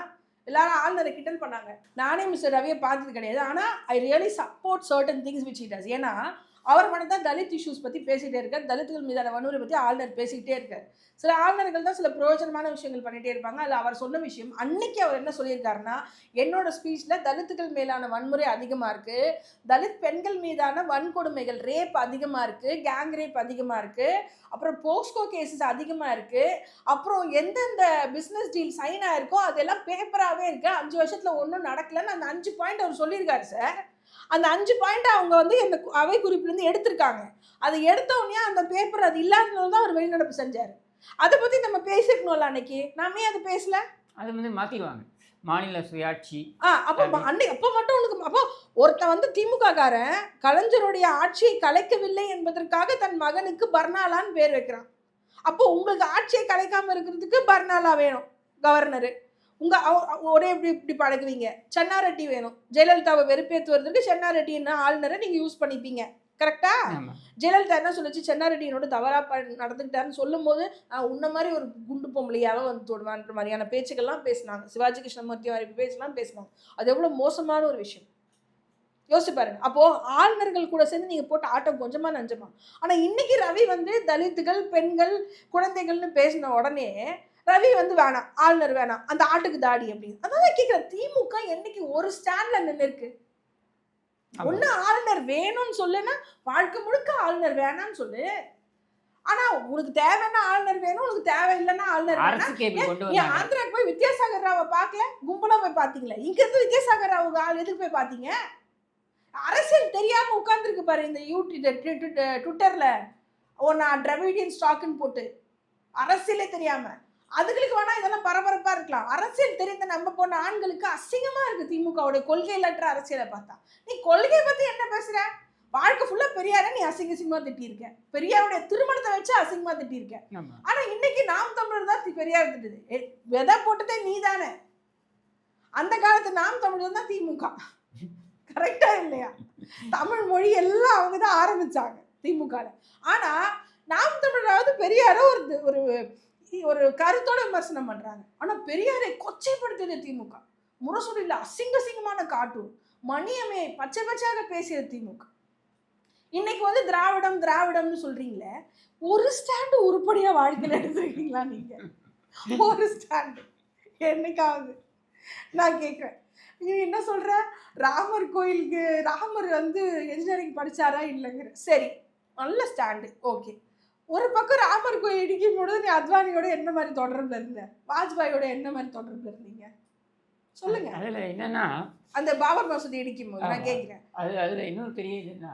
எல்லாரும் ஆளுநரை கிண்டல் பண்ணாங்க. நானே மிஸ்டர் ரவியை பார்த்தது கிடையாது, ஆனால் I really support certain things which he does. ஏன்னா அவர் மட்டும் தான் தலித் இஷ்யூஸ் பற்றி பேசிகிட்டே இருக்கார், தலித்துகள் மீதான வன்முறை பற்றி ஆளுநர் பேசிக்கிட்டே இருக்கார். சில ஆளுநர்கள் தான் சில பிரயோஜனமான விஷயங்கள் பண்ணிகிட்டே இருப்பாங்க. அதில் அவர் சொன்ன விஷயம் அன்னைக்கு அவர் என்ன சொல்லியிருக்காருன்னா, என்னோட ஸ்பீச்சில் தலித்துகள் மேலான வன்முறை அதிகமாக இருக்குது, தலித் பெண்கள் மீதான வன்கொடுமைகள் ரேப் அதிகமாக இருக்குது, கேங் ரேப் அதிகமாக இருக்குது, அப்புறம் போஸ்கோ கேசஸ் அதிகமாக இருக்குது, அப்புறம் எந்தெந்த பிஸ்னஸ் டீல் சைன் ஆகிருக்கோ அதெல்லாம் பேப்பராகவே இருக்குது, 5 வருஷத்தில் ஒன்றும் நடக்கலைன்னு அந்த 5 பாயிண்ட் அவர் சொல்லியிருக்காரு சார். அந்த 5 பாயிண்ட் அவங்க வந்து இந்த அவை குறிப்பிலேருந்து எடுத்திருக்காங்க. அதை எடுத்தோடனே அந்த பேப்பர் அது இல்லாதனால தான் அவர் வெளிநடப்பு செஞ்சார். அதை பற்றி நம்ம பேசிக்கணும்ல அன்னைக்கு. நாமே அதை பேசல, அதை வந்து மாற்றிடுவாங்க மாநில சுயாட்சி. அப்போ அன்னைக்கு அப்போ மட்டும் உனக்கு அப்போ ஒருத்தன் வந்து திமுககாரன் கலைஞருடைய ஆட்சியை கலைக்கவில்லை என்பதற்காக தன் மகனுக்கு பர்னாலான்னு பேர் வைக்கிறான். அப்போ உங்களுக்கு ஆட்சியை கலைக்காமல் இருக்கிறதுக்கு பர்னாலா வேணும் கவர்னரு. ஒரே இப்படி பழகுவீங்க. சென்னாரெட்டி வேணும், ஜெயலலிதாவை வெறுப்பேற்றுவதற்கு சென்னாரெட்டின்னு ஆளுநரை நீங்கள் யூஸ் பண்ணிப்பீங்க. கரெக்டா? ஜெயலலிதா என்ன சொல்லிச்சு, சென்னாரெட்டியோட தவறாக நடந்துக்கிட்டாருன்னு சொல்லும் போது உன்ன மாதிரி ஒரு குண்டு பொம்பளையாவே வந்து தொடுவான்ற மாதிரியான பேச்சுக்கள்லாம் பேசினாங்க. சிவாஜி கிருஷ்ணமூர்த்தி மாதிரி பேச்செல்லாம் பேசினாங்க. அது எவ்வளோ மோசமான ஒரு விஷயம் யோசிச்சு பாருங்க. அப்போது ஆளுநர்கள் கூட சேர்ந்து நீங்கள் போட்ட ஆட்டம் கொஞ்சமாக நஞ்சமா. ஆனால் இன்னைக்கு ரவி வந்து தலித்துகள், பெண்கள், குழந்தைகள்னு பேசின உடனே ரவி வந்து வேணாம், ஆளுநர் வேணாம், அந்த ஆட்டுக்கு தாடி அப்படின்னு. அதான் கேட்குறேன், திமுக என்னைக்கு ஒரு ஸ்டாண்ட்ல நின்று இருக்கு? ஒன்று ஆளுநர் வேணும்னு சொல்லுன்னா வாழ்க்கை முழுக்க ஆளுநர் வேணாம்னு சொல்லு. ஆனா உனக்கு தேவைன்னா ஆளுநர் வேணும், உனக்கு தேவையில்லைன்னா ஆளுநர் வேணாம். ஆந்திராக்கு போய் வித்யாசாகர் ராவை பார்க்கல, கும்பலா போய் பார்த்தீங்களா? இங்க இருந்து வித்யாசாகர் ராவுக்கு ஆள் எதுக்கு போய் பார்த்தீங்க? அரசியல் தெரியாம உட்கார்ந்துருக்கு பாரு இந்த ட்விட்டர்ல நான் டிராவிடியன் ஸ்டாக்குன்னு போட்டு, அரசியலே தெரியாம. அதுகளுக்கு வேணா இதெல்லாம் பரபரப்பா இருக்கலாம். அரசியல் தெரிந்த நம்ம போன ஆண்களுக்கு அசிங்கமா இருக்கு திமுகவுடைய கொள்கையிலற்ற அரசியலை பார்த்தா. நீ கொள்கையை பத்தி என்ன பேசுற? வாழ்க்கை ஃபுல்லா பெரியார நீ அசிங்கமா திட்டிருக்க, பெரியாருடைய திருமணத்தை வச்சு அசிங்கமா திட்டிருக்க. ஆனா இன்னைக்கு நாம் தமிழர் தான் பெரியார் திட்டுது. விதை போட்டதே நீ தானே. அந்த காலத்து நாம் தமிழர் தான் திமுக. கரெக்டா இல்லையா? தமிழ் மொழி எல்லாம் அவங்க தான் ஆரம்பிச்சாங்க திமுக. ஆனா நாம் தமிழராவது பெரியார ஒரு ஒரு கருத்தோட விமர்சனம் பண்றாங்க. ஆனா பெரியாரை கொச்சைப்படுத்தியது திமுக. முரசொலியில் அசிங்கமான காட்டும் மணியமே பச்சை பச்சையாக பேசிய திமுக. இன்னைக்கு வந்து திராவிடம்னு சொல்றீங்களே, ஒரு ஸ்டாண்டு உருப்படியா வாழ்க்கையில் எடுத்துருக்கீங்களா நீங்க? ஒரு ஸ்டாண்டு என்னைக்காவது? நான் கேட்குறேன், நீ என்ன சொல்ற? ராமர் கோயிலுக்கு ராமர் வந்து என்ஜினியரிங் படிச்சாரா இல்லைங்கிற. சரி, நல்ல ஸ்டாண்டு, ஓகே. ஒரு பக்கம் ராமர் கோயில் இடிக்கும் பொழுது நீ அத்வானியோட என்ன மாதிரி தொடர்பில் இருந்த, வாஜ்பாயோட என்ன மாதிரி தொடர்பில் இருந்தீங்க? சொல்லுங்க. அதில் என்னன்னா அந்த பாபர் மசூதி இடிக்கும் போது நான் கேட்கிறேன். அதில் இன்னொரு பெரிய இதுன்னா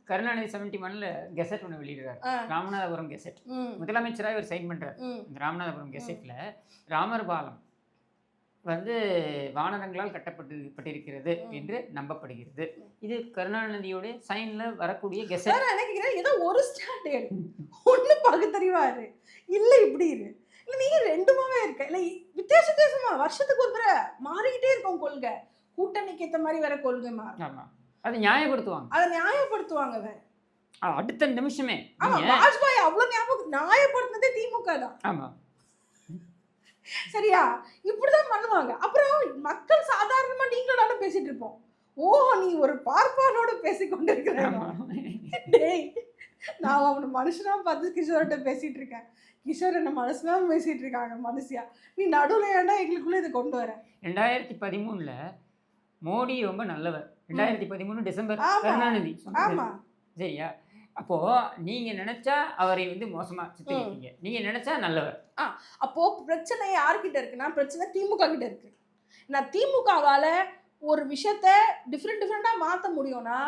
கருணாநிதி 71ல் கெசட் ஒன்று வெளியிடுறாரு, ராமநாதபுரம் கெசட். முதலமைச்சராக இவர் சைன் பண்ணுறாரு. இந்த ராமநாதபுரம் கெசட்டில் ராமர் பாலம் வந்து வானரங்களால் கட்டப்பட்டிருக்கிறது என்று நம்பப்படுகிறது. இது கருணாநிதியோட சைன்ல வரக்கூடிய கெசட். நான் நினைக்கிறேன் ஏதோ ஒரு ஸ்டாண்டர்ட் ஒண்ணு பகுத்தறிவாரு இல்ல இப்படி இரு இல்ல நீங்க ரெண்டுமாவே இருக்க இல்ல வித்தியாசமா வருஷத்துக்கு ஒரு தடவை மாறிக்கிட்டே இருக்கும் கொள்கை. கூட்டணிக்கு ஏற்ற மாதிரி வேற கொள்கை மாறும். ஆமா, அதை நியாயப்படுத்துவாங்க. அதை நியாயப்படுத்துவாங்க வேற அடுத்த நிமிஷமே. ஆமா, வாஜ்பாய் அவ்வளவு நியாயப்படுத்தினதே திமுக தான். ஆமா, சரியா? இப்படிதான் பண்ணுவாங்க. அப்புறம் மக்கள் சாதாரணமா நீங்களோட பேசிட்டு இருப்போம். ஓஹோ, நீ ஒரு பார்ப்பானோட பேசி கொண்டிருக்கிறேன். டேய், நான் அவனை மனுஷனா பார்த்து கிஷோர்கிட்ட பேசிட்டு இருக்கேன். கிஷோர் என்ன மனுஷனா பேசிட்டு இருக்காங்க மனுஷியா. நீ நடுவில் ஏன்னா எங்களுக்குள்ள இதை கொண்டு வர. 2013ல் மோடி ரொம்ப நல்லவர். 2013 டிசம்பர் கருணாநிதி ஆமா, சரியா? அப்போ நீங்க நினைச்சா அவரை வந்து மோசமா சித்தரிப்பீங்க, நீங்க நினைச்சா நல்லவர். அப்போ பிரச்சனை யார்கிட்ட இருக்குன்னா பிரச்சனை திமுக கிட்ட இருக்கு. நான் திமுகவால ஒரு விஷயத்த டிஃப்ரெண்டா மாற்ற முடியும்னா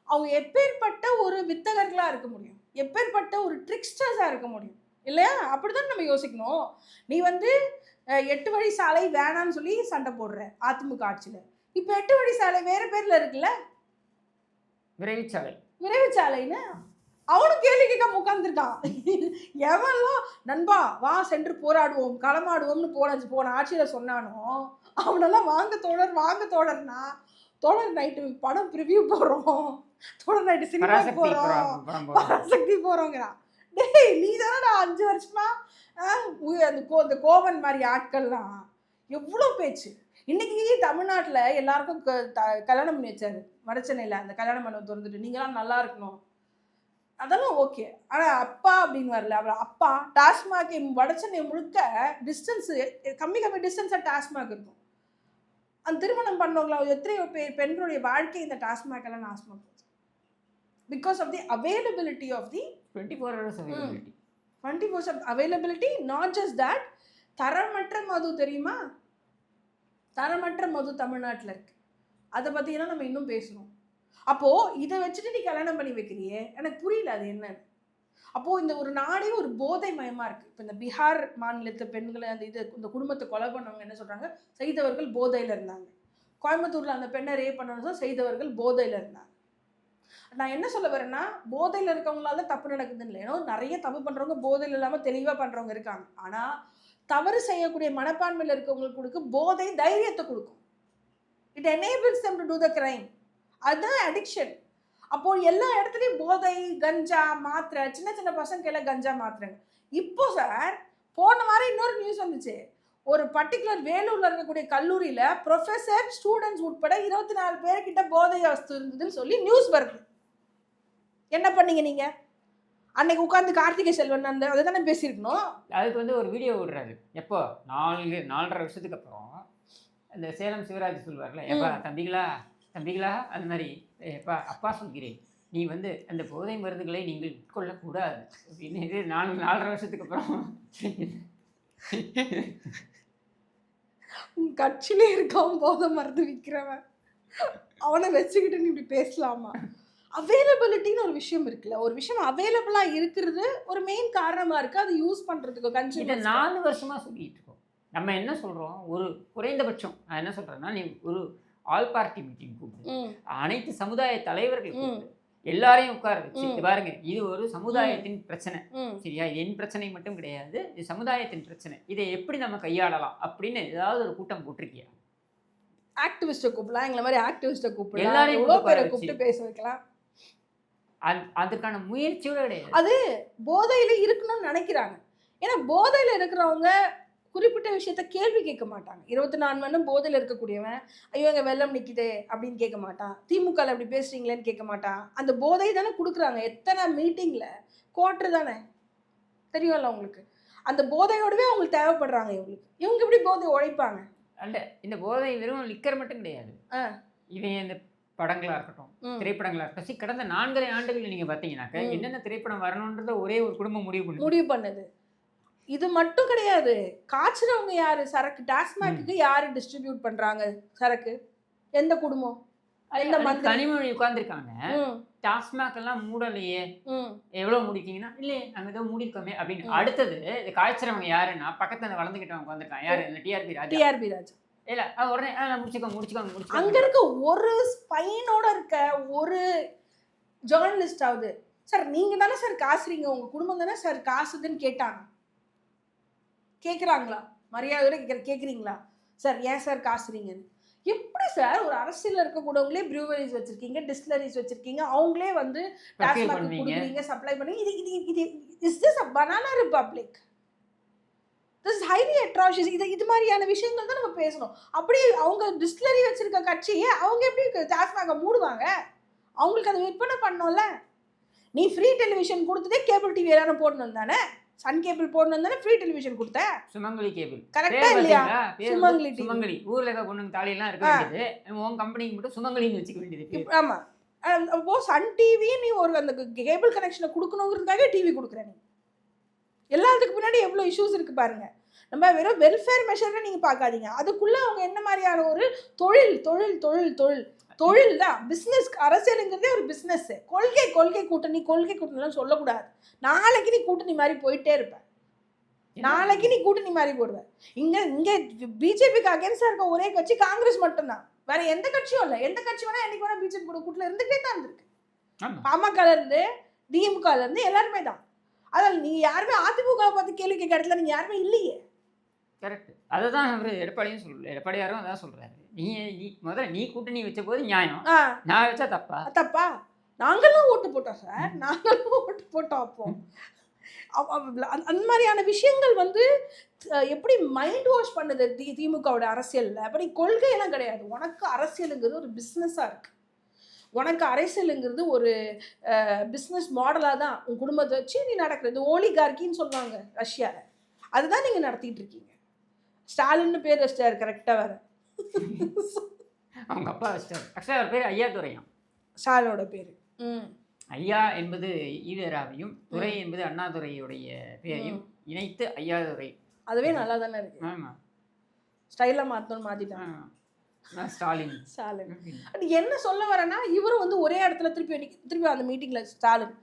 அவங்க எப்பேற்பட்ட ஒரு வித்தகர்களா இருக்க முடியும், எப்பேற்பட்ட ஒரு ட்ரிக்ஸ்டர்ஸா இருக்க முடியும் இல்லையா? அப்படிதான் நம்ம யோசிக்கணும். நீ வந்து 8 வழி சாலை வேணான்னு சொல்லி சண்டை போடுற அதிமுக ஆட்சியில. இப்ப 8 வழி சாலை வேற பேர்ல இருக்குல்ல, விரைவுச்சாலைன்னு அவனும் கேள்வி கேட்காம உட்காந்துருக்கான். எவன்லாம் நண்பா வா சென்று போராடுவோம் களமாடுவோம்னு போன ஆட்சியில சொன்னானோ அவனெல்லாம் வாங்க தோழர்னா தோழர் நைட்டு படம் ப்ரிவியூ போறோம், தோழர் நைட்டு சினிமா போறோம், பராசக்தி போறோங்கிறான். டேய், நீ தானடா 5 வருஷமா அந்த கோவன் மாதிரி ஆட்கள்லாம் எவ்வளோ பேச்சு. இன்னைக்கு தமிழ்நாட்டில் எல்லாருக்கும் கல்யாணம் பண்ணி வச்சாரு வடச்சென்னையில். அந்த கல்யாணம் பண்ண திறந்துட்டு நீங்களாம் நல்லா இருக்கணும் அதெல்லாம் ஓகே. ஆனால் அப்பா அப்படின்னு வரல. அவர் அப்பா டாஸ்மாக் வடச்சென்னை முழுக்க டிஸ்டன்ஸு கம்மி டிஸ்டன்ஸாக டாஸ்மாக் இருக்கும். அந்த திருமணம் பண்ணவங்கள எத்தனையோ பெண்களுடைய வாழ்க்கை இந்த டாஸ்மாக் எல்லாம் நாசமாக போகுது. Because of the availability of the 24 hours availability. 24 availability. Not just that, தரமற்ற மது தெரியுமா? தரமற்ற மது தமிழ்நாட்டில் இருக்கு. அதை பற்றியெல்லாம் நம்ம இன்னும் பேசணும். அப்போது இதை வச்சுட்டு நீ கல்யாணம் பண்ணி வைக்கிறியே, எனக்கு புரியல அது என்னன்னு. அப்போது இந்த ஒரு நாடே ஒரு போதை மயமாக இருக்குது. இப்போ இந்த பீகார் மாநிலத்து பெண்களை அந்த இந்த குடும்பத்தை கொலை பண்ணவங்க என்ன சொல்கிறாங்க, செய்தவர்கள் போதையில் இருந்தாங்க. கோயம்புத்தூரில் அந்த பெண்ணை ரேப் பண்ணணும் செய்தவர்கள் போதையில் இருந்தாங்க. நான் என்ன சொல்ல வரேன்னா, போதையில் இருக்கவங்களால தப்பு நடக்குதுன்னு இல்லை. ஏன்னா நிறைய தப்பு பண்ணுறவங்க போதையில் இல்லாமல் தெளிவாக பண்ணுறவங்க இருக்காங்க. ஆனால் தவறு செய்யக்கூடிய மனப்பான்மையில் இருக்கவங்களுக்கு கொடுக்க போதை தைரியத்தை கொடுக்கும். It enables them to do the crime. அதுதான் அடிக்ஷன். அப்போது எல்லா இடத்துலையும் போதை, கஞ்சா, மாத்திரை, சின்ன சின்ன பசங்க எல்லாம் கஞ்சா மாத்திரைங்க. இப்போ சார் போன வாரம் இன்னொரு நியூஸ் வந்துச்சு. ஒரு பர்டிகுலர் வேலூரில் இருக்கக்கூடிய கல்லூரியில் ப்ரொஃபஸர் ஸ்டூடெண்ட்ஸ் உட்பட 24 பேர்கிட்ட போதை வஸ்து இருந்ததுன்னு சொல்லி நியூஸ் வருது. என்ன பண்ணீங்க நீங்கள்? அன்னைக்கு உட்காந்து கார்த்திகை செல்வன் அந்த அதை தானே பேசியிருக்கணும். அதுக்கு வந்து ஒரு வீடியோ விடுறாரு. எப்போ 4.5 வருஷத்துக்கு அப்புறம் இந்த சேலம் சிவராஜ் சொல்வார்ல, எப்பா தம்பிகளா அந்த மாதிரி, எப்பா அப்பா சொல்கிறேன், நீ வந்து அந்த போதை மருந்துகளை நீங்கள் உட்கொள்ளக்கூடாது அப்படின்னு. இது 4.5 வருஷத்துக்கு அப்புறம் உன் கட்சியிலே இருக்கான் போதை மருந்து விற்கிறவன், அவனை வச்சுக்கிட்டு நீ இப்படி பேசலாமா? அவைலபிலிட்டின்னு ஒரு விஷயம் இருக்குல்ல, ஒரு விஷயம் அவைலபிளாக இருக்கிறது ஒரு மெயின் காரணமாக இருக்குது அதை யூஸ் பண்ணுறதுக்கு. கன்சியூமர் 4 வருஷமாக சொல்லிட்டு இருக்கோம். நம்ம என்ன சொல்கிறோம், ஒரு குறைந்தபட்சம் நான் என்ன சொல்கிறேன்னா, நீ ஒரு ஆல் பார்ட்டி மீட்டிங் கூப்பிடு, அனைத்து சமுதாய தலைவர்கள் கூப்பிடு, எல்லாரையும் உட்கார வச்சு பாருங்க, இது ஒரு சமுதாயத்தின் பிரச்சனை, சரியா? இது என் பிரச்சனை மட்டும் கிடையாது, இது சமுதாயத்தின் பிரச்சனை, இதை எப்படி நம்ம கையாளலாம் அப்படின்னு ஏதாவது ஒரு கூட்டம் போட்டிருக்கியா? ஆக்டிவிஸ்ட்டை கூப்பிடலாம், எங்களை மாதிரி ஆக்டிவிஸ்ட்டை கூப்பிடலாம், எல்லாரையும் எவ்வளோ பேரை கூப்பிட்டு பேச வைக்கலாம். அதுக்கான முயற்சியோட கிடையாது. அது போதையில இருக்கணும்னு நினைக்கிறாங்க. ஏன்னா போதையில இருக்கிறவங்க குறிப்பிட்ட விஷயத்த கேள்வி கேட்க மாட்டாங்க. 24 மணி நேரம் போதையில் இருக்கக்கூடியவன் ஐயோ எங்க வெள்ளம் நிற்குதே அப்படின்னு கேட்க மாட்டான். திமுகவில் அப்படி பேசுறீங்களேன்னு கேட்க மாட்டான். அந்த போதை தானே கொடுக்குறாங்க. எத்தனை மீட்டிங்கில் கோட்ரு தானே தெரியும்ல உங்களுக்கு. அந்த போதையோடவே அவங்களுக்கு தேவைப்படுறாங்க. இவங்க எப்படி போதை உழைப்பாங்க? அல்ல, இந்த போதை வெறும் லிக்கர் மட்டும் கிடையாது. இவன் இந்த படங்களாக இருக்கட்டும், திரைப்படங்களாக இருக்கட்டும், கடந்த 4.5 ஆண்டுகள் நீங்கள் பார்த்தீங்கன்னாக்க என்னென்ன திரைப்படம் வரணுன்றத ஒரே ஒரு குடும்பம் முடிவு பண்ணுது. இது மட்டும் கிடையாது. காய்ச்சறவங்க யாரு? சரக்கு டாஸ்மாக்கு யாரு டிஸ்ட்ரிபியூட் பண்றாங்க சரக்கு? எந்த குடும்பம்? எந்த மந்திரி? கனிமொழி உட்கார்ந்துருக்காங்க. டாஸ்மாக் எல்லாம் மூடலையே, எவ்வளவு மூடிட்டீங்கன்னா, இல்லையே நாங்க ஏதோ மூடிருக்கோமே அப்படின்னு. அடுத்தது இது காய்ச்சறவங்க யாருன்னா பக்கத்துல வளர்ந்துக்கிட்டவங்க உட்கார்ந்துருக்காங்க. யாரு? இந்த டிஆர்பி ராஜா. டிஆர்பி ராஜா. இல்ல உடனே முடிச்சுக்கோங்க. அங்க இருக்க ஒரு ஸ்பைனோட இருக்க ஒரு ஜேர்னலிஸ்ட் ஆகுது சார், நீங்க தானே சார் காசுறீங்க, உங்க குடும்பம் தானே சார் காசுதுன்னு கேட்டாங்க. கேட்குறாங்களா? மரியாதையோட கேட்குறீங்களா சார் ஏன் சார் காசுறீங்கன்னு? எப்படி சார் ஒரு அரசியல் இருக்கக்கூடவங்களே ப்ரூவரிஸ் வச்சிருக்கீங்க, டிஸ்டிலரிஸ் வச்சிருக்கீங்க, அவங்களே வந்து டாஸ்மாக் கொடுக்குறீங்க, சப்ளை பண்ணி இது இது இது is this a banana republic? This highly atrocious. இது மாதிரியான விஷயங்கள் தான் நம்ம பேசணும். அப்படி அவங்க டிஸ்டிலரி வச்சிருக்க கட்சியே அவங்க எப்படி டாஸ்மாக மூடுவாங்க? அவங்களுக்கு அதை விற்பனை பண்ணோம்ல. நீ ஃப்ரீ டெலிவிஷன் கொடுத்ததே கேபிள் டிவி எல்லாரும் போடணும் தானே, சன் கேபிள் போடணும் தானே ஃப்ரீ டெலிவிஷன் கொடுத்த. சுமங்கலி கேபிள் கரெக்டா இல்லையா? சுமங்கலி ஊர்ல இருக்க பொண்ணுங்க தாலியெல்லாம் இருக்க வேண்டியது, உன் கம்பெனிக்கு மட்டும் சுமங்கலின்னு வச்சுக்க வேண்டியது. ஆமா. அப்போ சன் டிவி நீ ஒரு அந்த கேபிள் கனெக்ஷனை கொடுக்கணுங்கிறதுக்காக டிவி கொடுக்குற. நீ எல்லாத்துக்கு பின்னாடி எவ்வளோ இஷ்யூஸ் இருக்கு பாருங்க. நம்ம வெறும் வெல்ஃபேர் மெஷர்னு நீங்க பார்க்காதீங்க, அதுக்குள்ள அவங்க என்ன மாதிரியான ஒரு தொழில் தொழில் தொழில் தொழில் தொழில் தான். பிஸ்னஸ், அரசியலுங்கிறதே ஒரு பிஸ்னஸ். கொள்கை கூட்டணிலாம் சொல்லக்கூடாது. நாளைக்கு நீ கூட்டணி மாதிரி போயிட்டே இருப்ப, நாளைக்கு நீ கூட்டணி மாதிரி போடுவேன். இங்க பிஜேபிக்கு அகேன்ஸ்டா இருக்க ஒரே கட்சி காங்கிரஸ் மட்டும்தான், வேற எந்த கட்சியும் இல்லை. எந்த கட்சி வேணா என்னைக்கு வேணா பிஜேபி கூட கூட்டணியில் இருந்துகிட்டே தான் இருந்திருக்கு. பாமக இருந்து திமுக இருந்து எல்லாருமே தான். அதில் நீங்க யாருமே அதிமுக பார்த்து கேள்வி கேட்க இடத்துல நீங்க யாருமே இல்லையே. கரெக்ட். அதுதான் அவர் எடப்பாடியாரும் அதான் சொல்றாரு. முதல்ல நீ கூட்டணி வச்ச போது நியாயம், நான் வச்சா தப்பா? நாங்களும் ஓட்டு போட்டோம் சார், நாங்களும் ஓட்டு போட்டோம். அப்போ அந்த மாதிரியான விஷயங்கள் வந்து எப்படி மைண்ட் வாஷ் பண்ணுது திமுகவோட அரசியல்ல. அப்படி கொள்கையெல்லாம் கிடையாது. உனக்கு அரசியலுங்கிறது ஒரு பிஸ்னஸாக இருக்கு. உனக்கு அரசியலுங்கிறது ஒரு பிஸ்னஸ் மாடலாக தான் உன் குடும்பத்தை வச்சு நீ நடக்கிறது. ஓலிகார்கின்னு சொல்லுவாங்க ரஷ்யாவில், அதுதான் நீங்கள் நடத்திட்டு இருக்கீங்க. ஸ்டாலின்னு பேர் வச்சிட்டாரு கரெக்டாக. வேற அவங்க அப்பா வச்சிட்டாரு. ஆக்சுவலாக அவர் பேர் ஐயா துரையாம், ஸ்டாலினோட பேர். ஐயா என்பது ஈவேராவையும், துரை என்பது அண்ணாதுரையுடைய பேரையும் இணைத்து ஐயா துரை. அதுவே நல்லா தானே இருக்கு. ஆமாம், ஸ்டைலாக மாற்றணும்னு மாற்றிட்டாங்க. ஸ்டாலின். அது என்ன சொல்ல வரேன்னா, இவரும் வந்து ஒரே இடத்துல திருப்பி அந்த மீட்டிங்கில் ஸ்டாலின்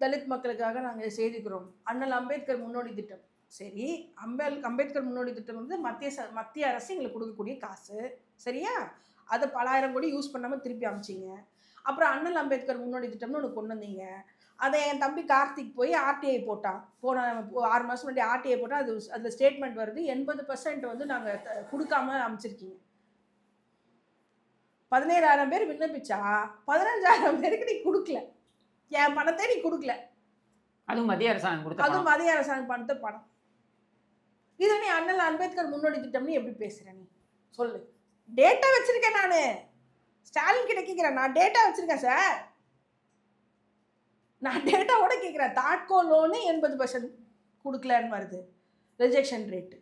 தலித் மக்களுக்காக நாங்கள் செய்திக்கிறோம், அண்ணல் அம்பேத்கர் முன்னோடி திட்டம். சரி, அம்பேத்கர் முன்னோடி திட்டம் வந்து மத்திய அரசு எங்களுக்கு கொடுக்கக்கூடிய காசு, சரியா? அதை பலாயிரம் கோடி யூஸ் பண்ணாமல் திருப்பி அமிச்சிங்க. அப்புறம் அண்ணல் அம்பேத்கர் முன்னோடி திட்டம்னு ஒன்று கொண்டு வந்தீங்க. அதை என் தம்பி கார்த்திக் போய் ஆர்டிஐ போட்டான். போன 6 மாதம் முன்னாடி ஆர்டிஐ போட்டால் அதில் ஸ்டேட்மெண்ட் வருது 80% வந்து நாங்கள் கொடுக்காம அமைச்சிருக்கீங்க. 17,000 பேர் விண்ணப்பிச்சா 15,000 பேருக்கு நீ கொடுக்கல, என் பணத்தை நீ கொடுக்கல. அதுவும் மத்திய அரசாங்கம் கொடுத்த, அதுவும் மத்திய அரசாங்கம் பணத்தை பணம். இதை நீ அண்ணல் அம்பேத்கர் முன்னோடி திட்டம்னு எப்படி பேசுற? நீ சொல்லு. டேட்டா வச்சிருக்கேன் நான், ஸ்டாலின் கிட்ட கேட்கிறேன். நான் டேட்டா வச்சிருக்கேன் சார், நான் டேட்டாவோட கேட்குறேன். தாட்கோ லோனு 80% கொடுக்கலன்னு வருது ரிஜெக்ஷன் ரேட்டு.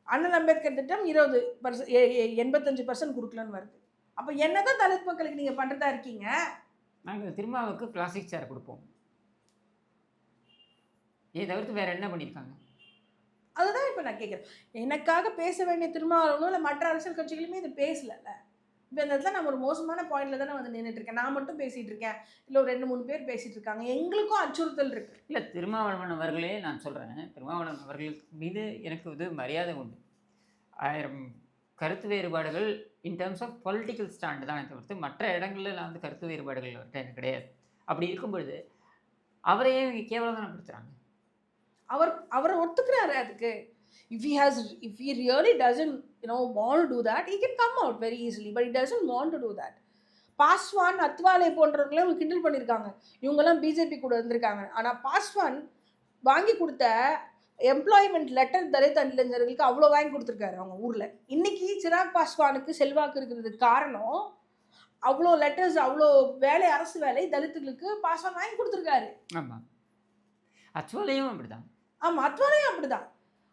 அண்ணல் அம்பேத்கர் திட்டம் 85% கொடுக்கலன்னு வருது. அப்போ என்னதான் தலித் மக்களுக்கு நீங்கள் பண்ணுறதா இருக்கீங்க? நாங்கள் திருமாவுக்கு பிளாஸ்டிக் சேர் கொடுப்போம், இதை தவிர்த்து வேறு என்ன பண்ணியிருக்காங்க? அதுதான் இப்போ நான் கேட்குறேன். எனக்காக பேச வேண்டிய திருமாவளவனும் இல்லை மற்ற அரசியல் கட்சிகளுமே இது பேசலைல்ல. இப்போ இந்த இடத்துல நம்ம ஒரு மோசமான பாயிண்டில் தானே வந்து நின்றுட்டு இருக்கேன். நான் மட்டும் பேசிகிட்டு இருக்கேன், இல்லை ஒரு 2-3 பேர் பேசிகிட்டு இருக்காங்க. எங்களுக்கும் அச்சுறுத்தல் இருக்குது. இல்லை, திருமாவளவன் அவர்களே நான் சொல்கிறேன், திருமாவளவன் அவர்கள் மீது எனக்கு இது மரியாதை உண்டு. 1000 கருத்து வேறுபாடுகள் in terms of political stand தான் தவிர்த்து மற்ற இடங்களில் வந்து கருத்து வேறுபாடுகள் அவர்கிட்ட எனக்கு கிடையாது. அப்படி இருக்கும் பொழுது அவரையே கேவலமானப்படுத்துகிறாங்க. அவர் ஒத்துக்கிறாரு அதுக்கு. if he really doesn't want to do that, he can come out very easily, but he doesn't want to do that. Paswan, Athawale போன்றவங்களே அவங்க கிண்டல் பண்ணியிருக்காங்க, இவங்கெல்லாம் பிஜேபி கூட இருந்திருக்காங்க. ஆனால் பாஸ்வான் வாங்கி கொடுத்த எம்ப்ளாய்மெண்ட் லெட்டர் தலித் இளைஞர்களுக்கு அவ்வளோ வாங்கி கொடுத்துருக்காரு அவங்க ஊரில். இன்னைக்கு சிராக் பாஸ்வானுக்கு செல்வாக்கு இருக்கிறதுக்கு காரணம் அவ்வளோ லெட்டர்ஸ், அவ்வளோ வேலை, அரசு வேலை தலித்துகளுக்கு பாஸ்வான் வாங்கி கொடுத்துருக்காரு. ஆமாம், அத்வாலையும் அப்படிதான். ஆமாம், அத்வாலையும் அப்படிதான்.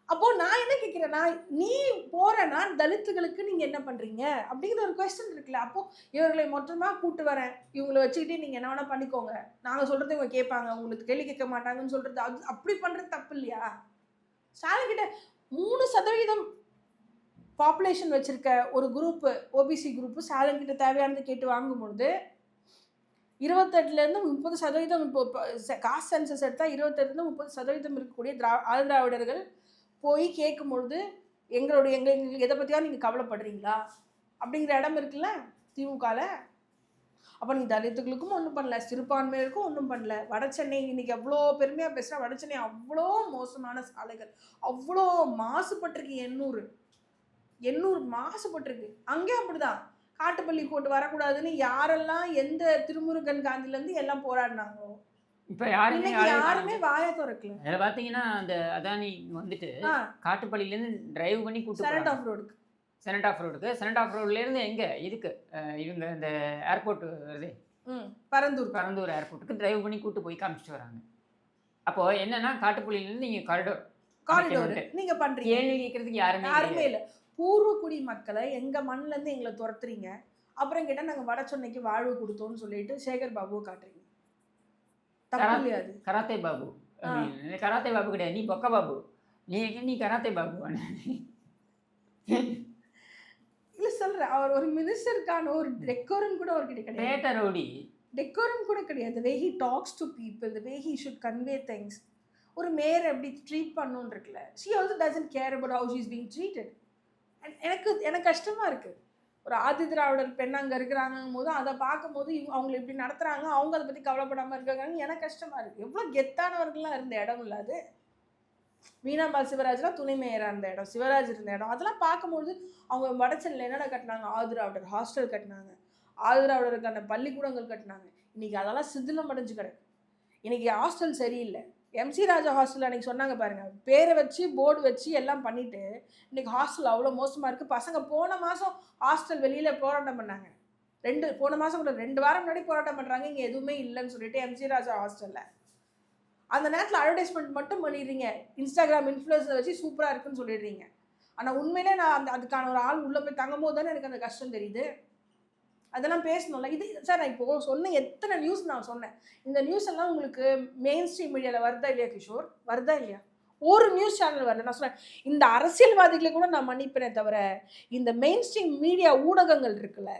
அப்போது நான் என்ன கேட்குறேன்னா, நீ போகிறேன்னா தலித்துகளுக்கு நீங்கள் என்ன பண்ணுறீங்க அப்படிங்கிற ஒரு கொஸ்டின் இருக்குல்ல. அப்போது இவர்களை மொத்தமாக கூப்பிட்டு வரேன், இவங்களை வச்சுக்கிட்டே நீங்கள் என்ன வேணால் பண்ணிக்கோங்க, நாங்கள் சொல்கிறது இவங்க கேட்பாங்க, உங்களுக்கு கேள்வி கேட்க மாட்டாங்கன்னு சொல்கிறது, அது அப்படி பண்ணுறது தப்பு இல்லையா? ஸ்டாலின் கிட்ட 3% பாப்புலேஷன் வச்சிருக்க ஒரு குரூப், ஓபிசி குரூப் ஸ்டாலின் கிட்ட தேவையானது கேட்டு வாங்கும்பொழுது 28லேருந்து 30% இப்போ காஸ்ட் சென்சஸ் எடுத்தால் 28லேருந்து 30% இருக்கக்கூடிய ஆதிதிராவிடர்கள் போய் கேட்கும்பொழுது எங்களுக்கு எதை பற்றியா நீங்கள் கவலைப்படுறீங்களா அப்படிங்கிற இடம் இருக்குல்ல திமுகவில். அப்போ நீ தலித்துகளுக்கும் ஒன்றும் பண்ணல, சிறுபான்மையினருக்கும் ஒன்றும் பண்ணல. வடசென்னை இன்னைக்கு எவ்வளோ பெருமையாக பேசுகிறா. வடசென்னை அவ்வளோ மோசமான சாலைகள், அவ்வளோ மாசுபட்டிருக்கு. 800 மாசுபட்டிருக்கு. அங்கேயும் அப்படிதான் காட்டுப்பள்ளி போட்டு வரக்கூடாதுன்னு யாரெல்லாம் எந்த திருமுருகன் காந்திலேருந்து எல்லாம் போராடினாங்களோ இப்போ யாருமே வாயை திறக்கல. அதில் பார்த்தீங்கன்னா அந்த அதானி வந்துட்டு காட்டுப்பள்ளியிலேருந்து டிரைவ் பண்ணி கூட்டு செனட் ஆஃப் ரோடுக்கு செனட் ஆஃப் ரோட்லேருந்து எங்கே இதுக்கு இவங்க இந்த ஏர்போர்ட் வருது பரந்தூர் ஏர்போர்ட்டுக்கு டிரைவ் பண்ணி கூட்டு போய் காமிச்சிட்டு வராங்க. அப்போது என்னன்னா காட்டுப்பள்ளியிலேருந்து நீங்கள் காரிடோர் நீங்கள் பண்ணுறீங்க. கேள்வி கேட்கறதுக்கு யாருமே இல்லை. பூர்வக்குடி மக்களை எங்கள் மண்ணிலேருந்து எங்களை துரத்துறீங்க, அப்புறம் கேட்டால் நாங்கள் வட சென்னைக்கு வாழ்வு கொடுத்தோம்னு சொல்லிட்டு சேகர் பாபுவை காட்டுறீங்க. தப்பு இல்லையா அது? கராத்தே பாபு கராத்தே பாபு கிடையாது, நீ பொக்க பாபு. நீ கராத்தே பாபு இல்லை சொல்கிறேன். அவர் ஒரு மினிஸ்டருக்கான ஒரு டெக்கோரம் கூட அவர்கிட்ட கிடையாது. டெக்கோரம் கூட கிடையாது. Way he tax to people, the way he should convey things. ஒரு மேயர் எப்படி ட்ரீட் பண்ணணுன்னு இருக்குல்ல. She also doesn't care about how she is being treated. எனக்கு கஷ்டமாக இருக்குது. ஒரு ஆதிதிராவிடர் பெண் அங்கே இருக்கிறாங்கும் போது அதை பார்க்கும்போது அவங்களை இப்படி நடத்துகிறாங்க, அவங்க அதை பற்றி கவலைப்படாமல் இருக்காங்க. எனக்கு கஷ்டமாக இருக்குது. எவ்வளோ கெத்தானவர்கள்லாம் இருந்த இடம் இல்லை அது. வீணாம்பாள் சிவராஜ்லாம் துணை மேயராக இருந்த இடம், சிவராஜ் இருந்த இடம். அதெல்லாம் பார்க்கும்போது அவங்க வடச்சென்னையில் என்னென்ன கட்டினாங்க, ஆதிதிராவிடர் ஹாஸ்டல் கட்டினாங்க, ஆதிதிராவிடருக்கான பள்ளிக்கூடங்கள் கட்டினாங்க. இன்றைக்கி அதெல்லாம் சிதிலம் அடைஞ்சு கிடக்கு. இன்றைக்கி ஹாஸ்டல் சரியில்லை. எம்சி ராஜா ஹாஸ்டல் அன்றைக்கி சொன்னாங்க பாருங்கள், பேரை வச்சு போர்டு வச்சு எல்லாம் பண்ணிவிட்டு இன்றைக்கி ஹாஸ்டல் அவ்வளோ மோசமாக இருக்குது. பசங்க போன மாதம் ஹாஸ்டல் வெளியில் போராட்டம் பண்ணாங்க. போன மாதம் கூட 2 வாரம் முன்னாடி போராட்டம் பண்ணுறாங்க, இங்கே எதுவுமே இல்லைன்னு சொல்லிட்டு எம்சி ராஜா ஹாஸ்டலில். அந்த நேரத்தில் அட்வர்டைஸ்மெண்ட் மட்டும் பண்ணிடுறீங்க, இன்ஸ்டாகிராம் இன்ஃப்ளூயன்ஸை வச்சு சூப்பராக இருக்குன்னு சொல்லிடுறீங்க. ஆனால் உண்மையிலே நான் அதுக்கான ஒரு ஆள் உள்ளே போய் தங்கும் போது தானே எனக்கு அந்த கஷ்டம் தெரியுது. அதெல்லாம் பேசணும்ல. இது சார் நான் இப்போது சொன்ன எத்தனை நியூஸ் நான் சொன்னேன். இந்த நியூஸ் எல்லாம் உங்களுக்கு மெயின் ஸ்ட்ரீம் மீடியாவில் வருதா இல்லையா கிஷோர்? வருதா இல்லையா? ஒரு நியூஸ் சேனல் வரல. நான் சொன்னேன் இந்த அரசியல்வாதிகளை கூட நான் மன்னிப்பேனே தவிர இந்த மெயின் ஸ்ட்ரீம் மீடியா ஊடகங்கள் இருக்குல்ல,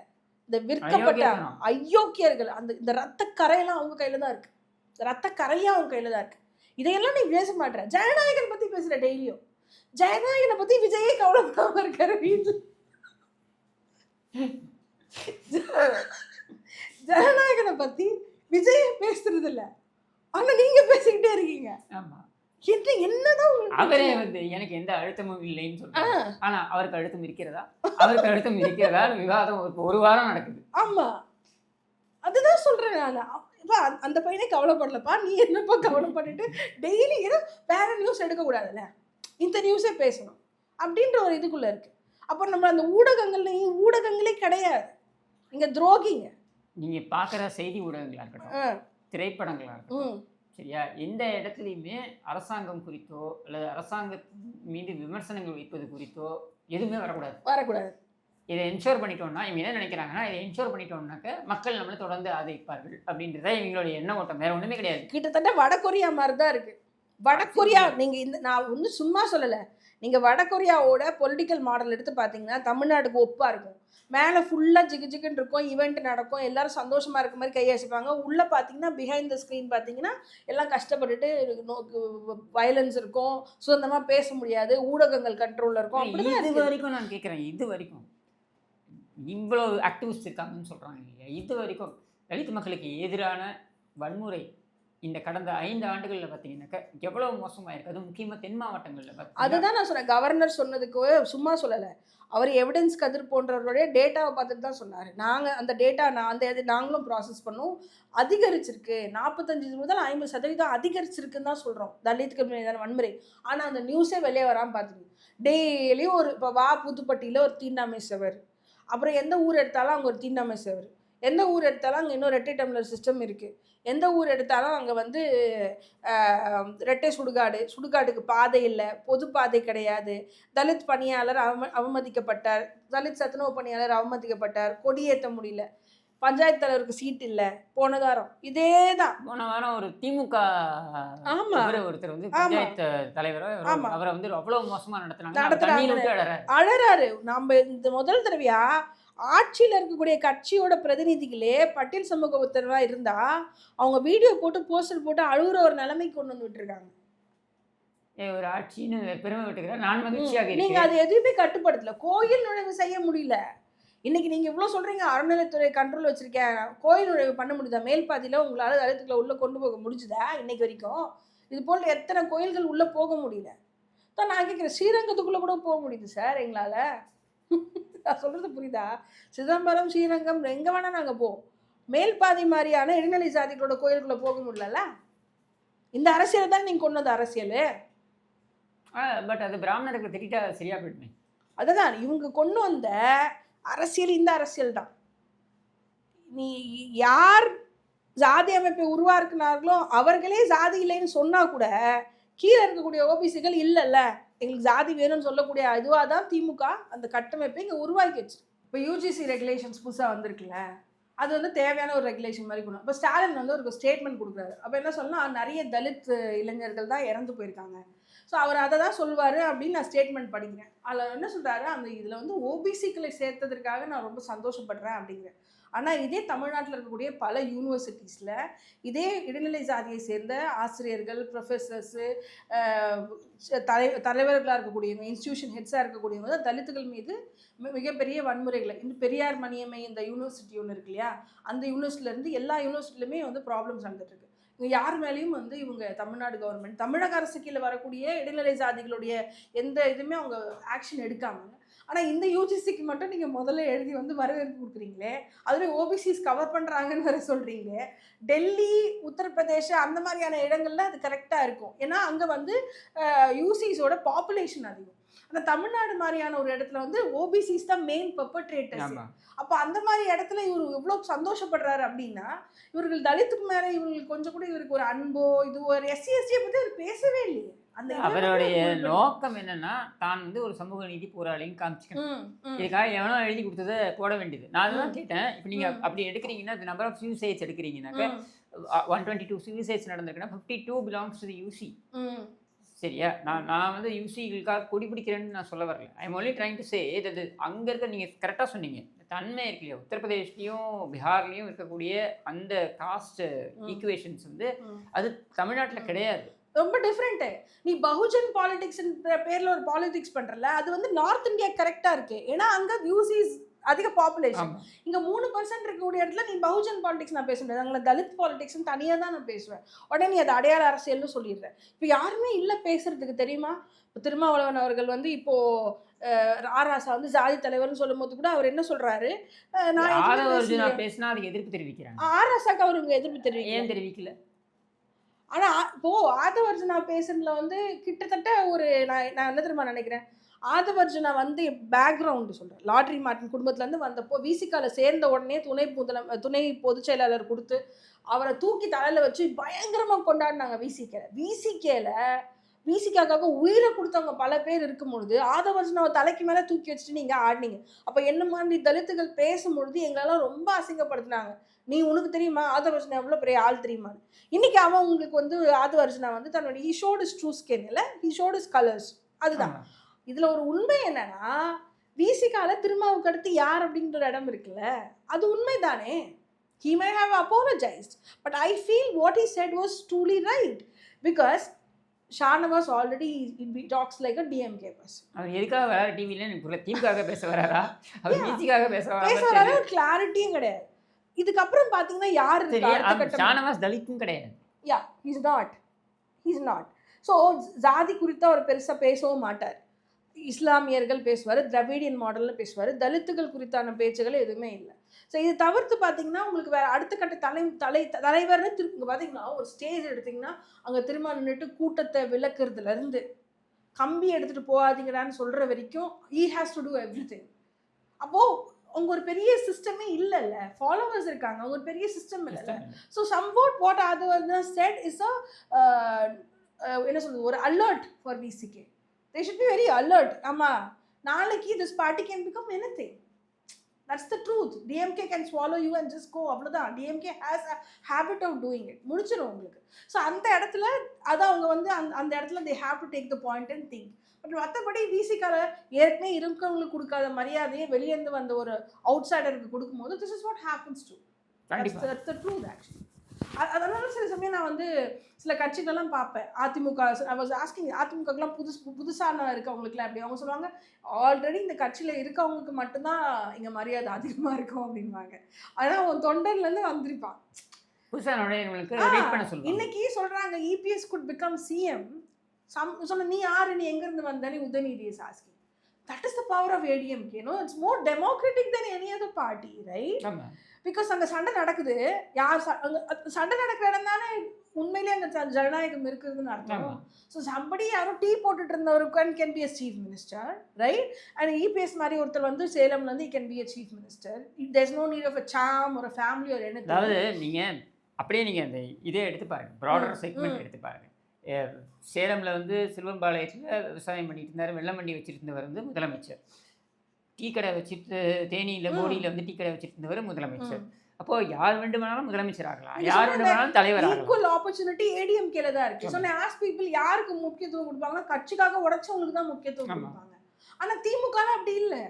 இந்த விற்கப்பட்ட அயோக்கியர்கள், இந்த ரத்த கரையெல்லாம் அவங்க கையில் தான் இருக்குது. ரத்த கரையாக அவங்க கையில் தான் இருக்குது. இதையெல்லாம் நீ பேச மாட்டேற. ஜனநாயகனை பற்றி பேசுகிற டெய்லியும். ஜனநாயகனை பற்றி விஜயே கவலைப்படாமல் இருக்காரு வீட்டில். ஜனநாயகனை பற்றி விஜயை பேசுறது இல்லை, ஆனால் நீங்கள் பேசிக்கிட்டே இருக்கீங்க. ஆமாம், என்னதான் அவரே எனக்கு எந்த அழுத்தமும் இல்லைன்னு சொல்றாங்க. ஆனா அவருக்கு அழுத்தம் இருக்கிறதா விவாதம் ஒரு வாரம் நடக்குது. ஆமா, அதுதான் சொல்றேன் நான். அந்த பையனே கவலைப்படலப்பா, நீ என்னப்பா கவலைப்பட்டுட்டு டெய்லி ஏதோ வேற நியூஸ் எடுக்கக்கூடாதுல்ல, இந்த நியூஸே பேசணும் அப்படின்ற ஒரு இதுக்குள்ள இருக்கு. அப்போ நம்ம அந்த ஊடகங்களே கிடையாது, இங்க துரோகிங்க. நீங்க பாக்குற செய்தி ஊடகங்களா இருக்கட்டும், திரைப்படங்களா இருக்கட்டும், சரியா, எந்த இடத்துலையுமே அரசாங்கம் குறித்தோ அல்லது அரசாங்கத்தின் மீது விமர்சனங்கள் வைப்பது குறித்தோ எதுவுமே வரக்கூடாது. இதை என்ஷோர் பண்ணிட்டோம்னா இவங்க என்ன நினைக்கிறாங்கன்னா, இதை என்ஷோர் பண்ணிட்டோம்னாக்க மக்கள் நம்மளை தொடர்ந்து ஆதரிப்பார்கள் அப்படின்றத இவங்களுடைய எண்ண ஓட்டம், வேற ஒன்றுமே கிடையாது. கிட்டத்தட்ட வடகொரியா மாதிரி தான் இருக்கு. வடகொரியா நீங்கள் நான் ஒன்றும் சும்மா சொல்லலை, நீங்கள் வடகொரியாவோட பொலிட்டிக்கல் மாடல் எடுத்து பார்த்தீங்கன்னா தமிழ்நாட்டுக்கு ஒப்பாக இருக்கும். மேலே ஃபுல்லாக ஜிகுன்னு இருக்கும், ஈவெண்ட் நடக்கும், எல்லாரும் சந்தோஷமாக இருக்க மாதிரி கையசிப்பாங்க. உள்ளே பார்த்தீங்கன்னா பிஹைண்ட் த ஸ்க்ரீன் பார்த்தீங்கன்னா எல்லாம் கஷ்டப்பட்டுட்டு வயலன்ஸ் இருக்கும், சுதந்திரமாக பேச முடியாது, ஊடகங்கள் கண்ட்ரோலில் இருக்கும். இது வரைக்கும் நான் கேட்குறேன், இது வரைக்கும் இவ்வளோ ஆக்டிவிஸ்ட் இருக்காங்கன்னு சொல்கிறாங்க இல்லையா, இது வரைக்கும் தலித் மக்களுக்கு எதிரான வன்முறை இந்த கடந்த 5 ஆண்டுகளில் பார்த்தீங்கன்னாக்கா எவ்வளோ மோசமாக இருக்குது. அதுவும் முக்கியமாக தென் மாவட்டங்களில் பார்த்து. அதுதான் நான் சொன்னேன், கவர்னர் சொன்னதுக்கு சும்மா சொல்லலை, அவர் எவிடன்ஸ் கதிர் போன்றவர்களுடைய டேட்டாவை பார்த்துட்டு தான் சொன்னார். நாங்கள் அந்த டேட்டா நாங்களும் ப்ராசஸ் பண்ணோம், அதிகரிச்சிருக்கு, 45 முதல் 50% அதிகரிச்சிருக்குன்னு தான் சொல்கிறோம் தலித்துக்கு மீதான வன்முறை. ஆனால் அந்த நியூஸே வெளியே வராமல் பார்த்துக்கணும். டெய்லியும் ஒரு இப்போ புதுப்பட்டியில் ஒரு தீண்டாமை செவர், அப்புறம் எந்த ஊர் எடுத்தாலும் அங்கே ஒரு தீண்டாமை செவர், எந்த ஊர் எடுத்தாலும் அங்கே இன்னும் ரெட்டை டம்ளர் சிஸ்டம் இருக்குது, எந்த ஊர் எடுத்தாலும் அங்கே ரெட்டை சுடுகாடுக்கு பாதை இல்லை, பொது பாதை கிடையாது, தலித் பணியாளர் அவமதிக்கப்பட்டார், தலித் சத்துணவு பணியாளர் அவமதிக்கப்பட்டார், கொடியேற்ற முடியல, பஞ்சாயத்து தலைவருக்கு சீட் இல்ல போன வாரம் இதே தான். போன வாரம் ஒரு திமுக ஆமா ஒருத்தர் வந்து ஆமா பஞ்சாயத்து தலைவரோ ஆமா அவரை வந்து அவ்வளவு மோசமா நடத்துனாங்க. அவர் நடத்துறாங்க கண்ணீர் விட்டு அழறாரு. அழறாரு. நம்ம இந்த முதல் தடவையா ஆட்சியில் இருக்கக்கூடிய கட்சியோட பிரதிநிதிகளே பட்டியல் சமூகத்தினரா இருந்தா அவங்க வீடியோ போட்டு போஸ்டர் போட்டு அழுகுற ஒரு நிலைமைக்கு கொண்டு வந்து விட்டுருக்காங்க. ஒரு ஆட்சின்னு பெருமை விட்டுக்கிறேன், நான் மகிழ்ச்சியாக நீங்க இருக்கேன். அது எதுவுமே கட்டுப்படுத்தல. கோயில் நுழைவு செய்ய முடியல. இன்னைக்கு நீங்க இவ்வளவு சொல்றீங்க அறநிலைத்துறை கண்ட்ரோல் வச்சிருக்கேன், கோயில் நுழைவு பண்ண முடியுதா? மேல் பாதியில உங்களால தலித்துக்களை உள்ள கொண்டு போக முடிஞ்சுதா இன்னைக்கு வரைக்கும்? இது போல எத்தனை கோயில்கள் உள்ள போக முடியல. தான் நான் கேட்குறேன், ஸ்ரீரங்கத்துக்குள்ள கூட போக முடியுது சார் எங்களால. நான் சொல்றது புரியுதா? சிதம்பரம், ஸ்ரீரங்கம் எங்க வேணா நாங்க போவோம். மேல் பாதி மாதிரியான இடைநிலை சாதிகளோட கோயிலுக்குள்ள போக முடியல. இந்த அரசியல் தான் நீங்க கொண்டு வந்த அரசியல். பட் அது பிராமணருக்கு திட்டா சரியா போயிடுமே. அதுதான் இவங்க கொண்டு வந்த அரசியல், இந்த அரசியல் தான். நீ யார் ஜாதி அமைப்பை உருவாக்குனார்களோ அவர்களே ஜாதி இல்லைன்னு சொன்னா கூட கீழே இருக்கக்கூடிய ஓபிசிகள் இல்லைல்ல எங்களுக்கு ஜாதி வேணும்னு சொல்லக்கூடிய இதுவாக தான் திமுக அந்த கட்டமைப்பை இங்கே உருவாக்கி வச்சு. இப்போ யூஜிசி ரெகுலேஷன்ஸ் புதுசாக வந்திருக்குல்ல, அது வந்து தேவையான ஒரு ரெகுலேஷன் மாதிரி கொண்டு. இப்போ ஸ்டாலின் வந்து ஒரு ஸ்டேட்மெண்ட் கொடுக்குறாரு. அப்போ என்ன சொல்லலாம், நிறைய தலித் இளைஞர்கள் தான் இறந்து போயிருக்காங்க. ஸோ அவர் அதை தான் சொல்லுவார் அப்படின்னு நான் ஸ்டேட்மெண்ட் படிக்கிறேன். அதில் என்ன சொல்கிறாரு, அந்த இதில் வந்து ஓபிசிக்களை சேர்த்ததற்காக நான் ரொம்ப சந்தோஷப்படுறேன் அப்படிங்கிறேன். ஆனால் இதே தமிழ்நாட்டில் இருக்கக்கூடிய பல யூனிவர்சிட்டிஸில் இதே இடைநிலை ஜாதியை சேர்ந்த ஆசிரியர்கள், ப்ரொஃபஸர்ஸு, தலைவர்களாக இருக்கக்கூடியவங்க, இன்ஸ்டியூஷன் ஹெட்ஸாக இருக்கக்கூடியவங்க தான் தலித்துகள் மீது மிகப்பெரிய வன்முறைகளை, இந்த பெரியார் மணியம்மை இந்த யூனிவர்சிட்டி ஒன்று இருக்கு இல்லையா, அந்த யூனிவர்சிட்டியிலேருந்து எல்லா யூனிவர்சிட்டிலுமே வந்து ப்ராப்ளம்ஸ் நடந்துட்டுருக்கு. இங்கே யார் மேலேயும் வந்து இவங்க தமிழ்நாடு கவர்மெண்ட், தமிழக அரசு கீழே வரக்கூடிய இடைநிலை ஜாதிகளுடைய எந்த இதுவுமே அவங்க ஆக்ஷன் எடுக்காமல், ஆனால் இந்த யூஜிசிக்கு மட்டும் நீங்கள் முதல்ல எழுதி வந்து வரவேற்பு கொடுக்குறீங்களே, அதில் ஓபிசிஸ் கவர் பண்ணுறாங்கன்னு வேறு சொல்கிறீங்களே. டெல்லி, உத்தரப்பிரதேஷ் அந்த மாதிரியான இடங்கள்ல அது கரெக்டாக இருக்கும். ஏன்னா அங்கே வந்து யூசிஸோட பாப்புலேஷன் அதிகம். ஆனால் தமிழ்நாடு மாதிரியான ஒரு இடத்துல வந்து ஓபிசிஸ் தான் மெயின் பெர்பட்ரேட்டர்ஸ். அப்போ அந்த மாதிரி இடத்துல இவர் எவ்வளோ சந்தோஷப்படுறாரு அப்படின்னா, இவர்கள் தலித்துக்கு மேலே இவங்களுக்கு கொஞ்சம் கூட இவருக்கு ஒரு அன்போ இது ஒரு எஸ்சியை பற்றி அவர் பேசவே இல்லையே. அந்த அவருடைய நோக்கம் என்னன்னா, தான் வந்து ஒரு சமூக நீதி போராளின்னு காமிச்சிக்கணும். இதுக்காக எவனோ எழுதி கொடுத்ததை போட வேண்டியது. நான் அதுதான் கேட்டேன். இப்போ நீங்க அப்படி எடுக்கிறீங்கன்னா, the number of suicides எடுக்கிறீங்கன்னாக்க 122 suicides நடந்திருக்குன்னா 52 belongs to the UC. சரியா? நான் வந்து யூசிகளுக்காக கொடி பிடிக்கிறேன்னு நான் சொல்ல வரல. I am only trying to say அது அங்கே இருக்க, நீங்கள் கரெக்டாக சொன்னீங்க, தன்மை இருக்கு இல்லையா, உத்தரப்பிரதேஷ்லேயும் பீகார்லேயும் இருக்கக்கூடிய அந்த காஸ்ட் ஈக்குவேஷன்ஸ் வந்து அது தமிழ்நாட்டில் கிடையாது. ரொம்ப டிஃப்ரெண்ட்டு. நீ பகுஜன் பாலிடிக்ஸ் பேரில் ஒரு பாலிடிக்ஸ் பண்ணுறல, அது வந்து நார்த் இந்தியா கரெக்டாக இருக்கு. ஏன்னா அங்கே யூசிஸ் அதிக பாப்புலேஷன். இங்கே 3% இருக்கக்கூடிய இடத்துல நீ பகுஜன் பாலிடிக்ஸ் நான் பேச முடியாது. அங்கே தலித் பாலிடிக்ஸ்ன்னு தனியாக தான் நான் பேசுவேன். உடனே நீ அதை அடையாள அரசியல்னு சொல்லிடுறேன். இப்போ யாருமே இல்லை பேசுறதுக்கு, தெரியுமா? இப்போ திருமாவளவன் அவர்கள் வந்து இப்போது ஆராசா வந்து ஜாதி தலைவர்னு சொல்லும் போது கூட அவர் என்ன சொல்கிறாரு, நான் பேசினா அதுக்கு எதிர்ப்பு தெரிவிக்கிறேன். ஆராசாக்கு அவர் உங்கள் எதிர்ப்பு தெரிவிக்க ஏன் தெரிவிக்கல? ஆனால் இப்போது ஆதவர்ஜுனா பேசுறதுல வந்து கிட்டத்தட்ட ஒரு நான் என்ன தெரியுமா நினைக்கிறேன், ஆதவர்ஜுனா வந்து பேக்ரவுண்டு சொல்கிறேன், லாட்ரி மார்ட்டின் குடும்பத்துலேருந்து வந்தப்போ விசிகாவில் சேர்ந்த உடனே துணை பொதுச் செயலாளர் கொடுத்து அவரை தூக்கி தலையில் வச்சு பயங்கரமாக கொண்டாடினாங்க. விசிகாக்காக உயிரை கொடுத்தவங்க பல பேர் இருக்கும்பொழுது ஆதவர்ஜுனாவை தலைக்கு மேலே தூக்கி வச்சுட்டு நீங்கள் ஆடினீங்க. அப்போ என்ன மாதிரி தலித்துகள் பேசும்பொழுது எங்களெல்லாம் ரொம்ப அசிங்கப்படுத்தினாங்க. நீ உனக்கு தெரியுமா ஆதவர்ஜுனா எவ்வளோ பெரிய ஆள் தெரியுமா? இன்னைக்கு அவன் உங்களுக்கு வந்து ஆதவர்ஜுனா வந்து தன்னுடைய ஹி ஷோட் இஸ் ட்ரூ ஸ்கின் இல்லை, ஹி ஷோட் இஸ் கலர்ஸ். அதுதான் இதில் ஒரு உண்மை. என்னன்னா விசிகாவில் திருமாவுக்கு அடுத்து யார் அப்படிங்கிற இடம் இருக்குல்ல, அது உண்மை தானே. He may have apologized, but I feel what he said was truly right because Shanavas already talks like a DMK person. அவர் எதுக்காக வராரு டிவியில் எனக்கு திமுக பேச வராரா, அவர் விசிகாக பேச வராரு, ஒரு கிளாரிட்டியும் கிடையாது. இதுக்கப்புறம் பார்த்தீங்கன்னா யார் இருக்கா? ஷானவாஸ் தலித்தும் கிடையாது. யா, he's not. ஸோ ஜாதி குறித்து அவர் பெருசாக பேசவும் மாட்டார். இஸ்லாமியர்கள் பேசுவார், திராவிடியன் மாடல்னு பேசுவார், தலித்துகள் குறித்தான பேச்சுகள் எதுவுமே இல்லை. ஸோ இது தவிர்த்து பார்த்தீங்கன்னா உங்களுக்கு வேறு அடுத்த கட்ட தலைவர்னு இங்கே பார்த்தீங்கன்னா ஒரு ஸ்டேஜ் எடுத்திங்கன்னா அங்கே திரும்ப நின்றுட்டு கூட்டத்தை விளக்குறதுலேருந்து கம்பி எடுத்துகிட்டு போகாதீங்கடான்னு சொல்கிற வரைக்கும் he has to do everything. அப்போது அவங்க ஒரு பெரிய சிஸ்டமே இல்லைல்ல, ஃபாலோவர்ஸ் இருக்காங்க, அவங்க ஒரு பெரிய சிஸ்டம் இல்லைல்ல. So somewhat what Aadhav Arjuna said is a என்ன சொல்றது, ஒரு alert for VCK. They should be very alert. ஆமாம், நாளைக்கு this party can become anything. That's the truth. DMK can swallow you and just go, அவ்வளோதான். DMK has a habit of doing it. முடிச்சிடும் உங்களுக்கு. ஸோ அந்த இடத்துல அதை அவங்க வந்து அந்த இடத்துல they have to take the point and think. But மற்றபடி விசிக்கால ஏற்கனவே இருக்கவங்களுக்கு கொடுக்காத மரியாதையை வெளியேந்து வந்த ஒரு அவுட் சைடருக்கு கொடுக்கும்போது this is what happens to. That's the truth actually. அதனால சில சமயம் நான் வந்து சில கட்சிகள்லாம் பார்ப்பேன். அதிமுக ஐ வாஸ் ஆஸ்கிங், அதிமுகலாம் புதுசான இருக்கவங்களுக்குலாம் எப்படி அவங்க சொல்லுவாங்க, ஆல்ரெடி இந்த கட்சியில் இருக்கவங்களுக்கு மட்டும்தான் இங்கே மரியாதை அதிகமாக இருக்கும் அப்படின்வாங்க. ஆனால் அவன் தொண்டர்லேருந்து வந்திருப்பான். இன்னைக்கு சொல்கிறாங்க இபிஎஸ் குட் பிகம் சிஎம். சொன்ன நீ யாரு, நீ எங்கேருந்து வந்தேன்னு Udhayanidhi is asking. That is the power of ADMK. No, it's more democratic than any other party, right? Because அங்கே சண்டை நடக்குது. யார் சண்டை நடக்கிற இடம் தானே உண்மையிலேயே அங்கே ஜனநாயகம் இருக்குதுன்னு அர்த்தம். ஸோ சம்படி யாரும் டீ போட்டுட்டு இருந்தவர் can be a chief minister, right? And EPS மாதிரி ஒருத்தர் வந்து சேலம்லேருந்து can be a chief minister. There is no need of a சாம் ஒரு ஃபேமிலி ஒரு என்ன. அதாவது நீங்கள் அப்படியே நீங்கள் அந்த இதே எடுத்து பாருங்க, ப்ராடர் செக்மெண்ட் எடுத்து பாருங்க. சேலமில் வந்து சில்வம்பாளையத்தில் விவசாயம் பண்ணிட்டு இருந்தார், வெள்ளம் வண்டி வச்சுட்டு இருந்தவர் வந்து முதலமைச்சர். டீ கடை வச்சுட்டு தேனியில் போடியில் வந்து டீ கடை வச்சுட்டு இருந்தவர் முதலமைச்சர். அப்போ யார் வேண்டுமானாலும் முதலமைச்சர் ஆகலாம், யார் வேண்டுமானாலும் தலைவர் ஆகலாம். ஈக்குவல் ஆப்பர்ச்சுனிட்டி ஏடிஎம்கேல தான் இருக்கு. ஸோ நான் ஆஸ்க் பீப்புள் யாருக்கு முக்கியத்துவம் கொடுப்பாங்கன்னா கட்சிக்காக உடைச்சவங்களுக்கு தான் முக்கியத்துவம் கொடுப்பாங்க. ஆனால் திமுகலாம் அப்படி இல்லை.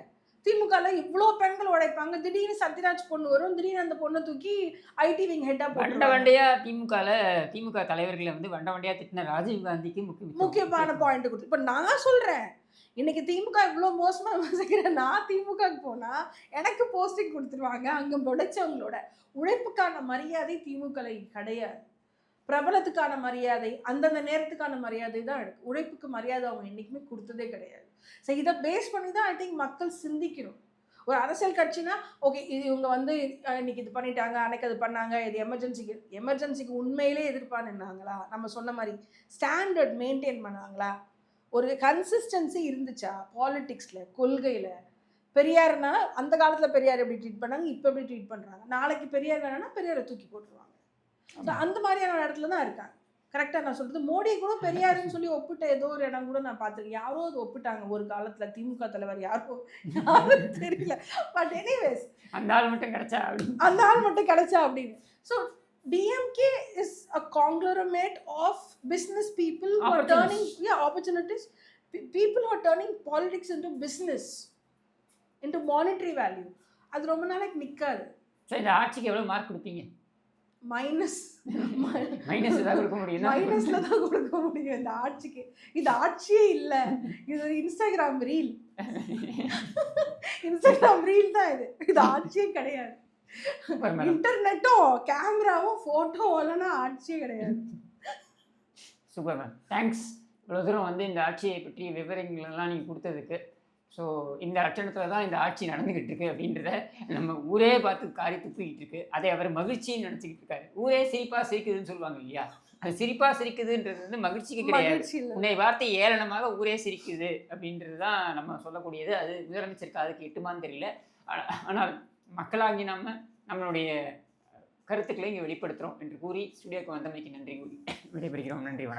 திமுகல இவ்வளோ பெண்கள் உழைப்பாங்க, திடீர்னு சத்யராஜ் பொண்ணு வரும், திடீர்னு அந்த பொண்ணை தூக்கி ஐடி விங் ஹெட்டா வண்ட வண்டையா திமுக தலைவர்களை வந்து வண்ட வண்டையா திட்டின ராஜீவ் காந்திக்கு முக்கியமான பாயிண்ட் கொடுத்து. இப்போ நான் சொல்றேன், இன்னைக்கு திமுக இவ்வளோ மோசமாக விமர்சிக்கிறேன். நான் திமுகவுக்கு போனால் எனக்கு போஸ்டிங் கொடுத்துருவாங்க. அங்கே உழைச்சவங்களோட உழைப்புக்கான மரியாதை திமுக கிடையாது. பிரபலத்துக்கான மரியாதை, அந்தந்த நேரத்துக்கான மரியாதை தான் இருக்கு. உழைப்புக்கு மரியாதை அவங்க என்றைக்குமே கொடுத்ததே கிடையாது. ஸோ இதை பேஸ் பண்ணி தான் ஐ திங்க் மக்கள் சிந்திக்கணும். ஒரு அரசியல் கட்சினா ஓகே, இது இவங்க வந்து இன்னைக்கு இது பண்ணிட்டாங்க, அன்னைக்கு அது பண்ணாங்க, இது எமர்ஜென்சிக்கு உண்மையிலே எதிர்ப்பானுன்னாங்களா, நம்ம சொன்ன மாதிரி ஸ்டாண்டர்ட் மெயின்டைன் பண்ணாங்களா, ஒரு கன்சிஸ்டன்சி இருந்துச்சா பாலிடிக்ஸில், கொள்கையில்? பெரியார்னா அந்த காலத்தில் பெரியார் எப்படி ட்ரீட் பண்ணாங்க, இப்போ எப்படி ட்ரீட் பண்ணுறாங்க, நாளைக்கு பெரியார் வேணும்னா பெரியாரை தூக்கி போட்டுருவாங்க. ஸோ அந்த மாதிரியான இடத்துல தான் இருக்காங்க. கரெக்டாக நான் சொல்கிறது. மோடி கூட பெரியாருன்னு சொல்லி ஒப்பிட்ட ஏதோ ஒரு இடம் கூட நான் பார்த்துருக்கேன். யாரோ அது ஒப்பிட்டாங்க ஒரு காலத்தில், திமுக தலைவர் யாரும் தெரியல. பட் எனிவேஸ் அந்த ஆள் மட்டும் கிடைச்சா அப்படின்னு. So DMK is a conglomerate of business people who are turning opportunities. People who are turning politics into business, into monetary value. அது ரொம்ப நாளைக்கு நிற்காது. ஸோ இந்த ஆட்சிக்கு எவ்வளோ மார்க் கொடுப்பீங்க? மைனஸில் தான் கொடுக்க முடியும் இந்த ஆட்சிக்கு. இது ஆட்சியே இல்லை, இது ஒரு இன்ஸ்டாகிராம் ரீல் தான். இது ஆட்சியே கிடையாது. இன்டர்நெட்டும் கேமராவும் ஃபோட்டோவும் இல்லைன்னா ஆட்சியே கிடையாது. Super ma'am, thanks. இவ்வளோ தூரம் வந்து இந்த ஆட்சியை பற்றி விவரங்களெல்லாம் நீங்கள் கொடுத்ததுக்கு. ஸோ இந்த லட்சணத்தில் தான் இந்த ஆட்சி நடந்துக்கிட்டு இருக்கு அப்படின்றத நம்ம ஊரே பார்த்து காரி துப்பிக்கிட்டு இருக்கு. அதை அவர் மகிழ்ச்சின்னு நினச்சிக்கிட்டு இருக்காரு. ஊரே சிரிப்பாக சிரிக்குதுன்னு சொல்லுவாங்க இல்லையா, அது சிரிப்பாக சிரிக்குதுன்றது வந்து மகிழ்ச்சிக்கு கிடையாது. உன்னை வார்த்தை ஏளனமாக ஊரே சிரிக்குது அப்படின்றது தான் நம்ம சொல்லக்கூடியது. அது முதலமைச்சருக்கு அதுக்கு எட்டுமான்னு தெரியல. ஆனால் மக்களாகி நம்மளுடைய கருத்துக்களை இங்கே வெளிப்படுத்துகிறோம் என்று கூறி ஸ்டுடியோக்கு வந்தமைக்கு நன்றி கூறி விடைபெறுகிறோம். நன்றி, வணக்கம்.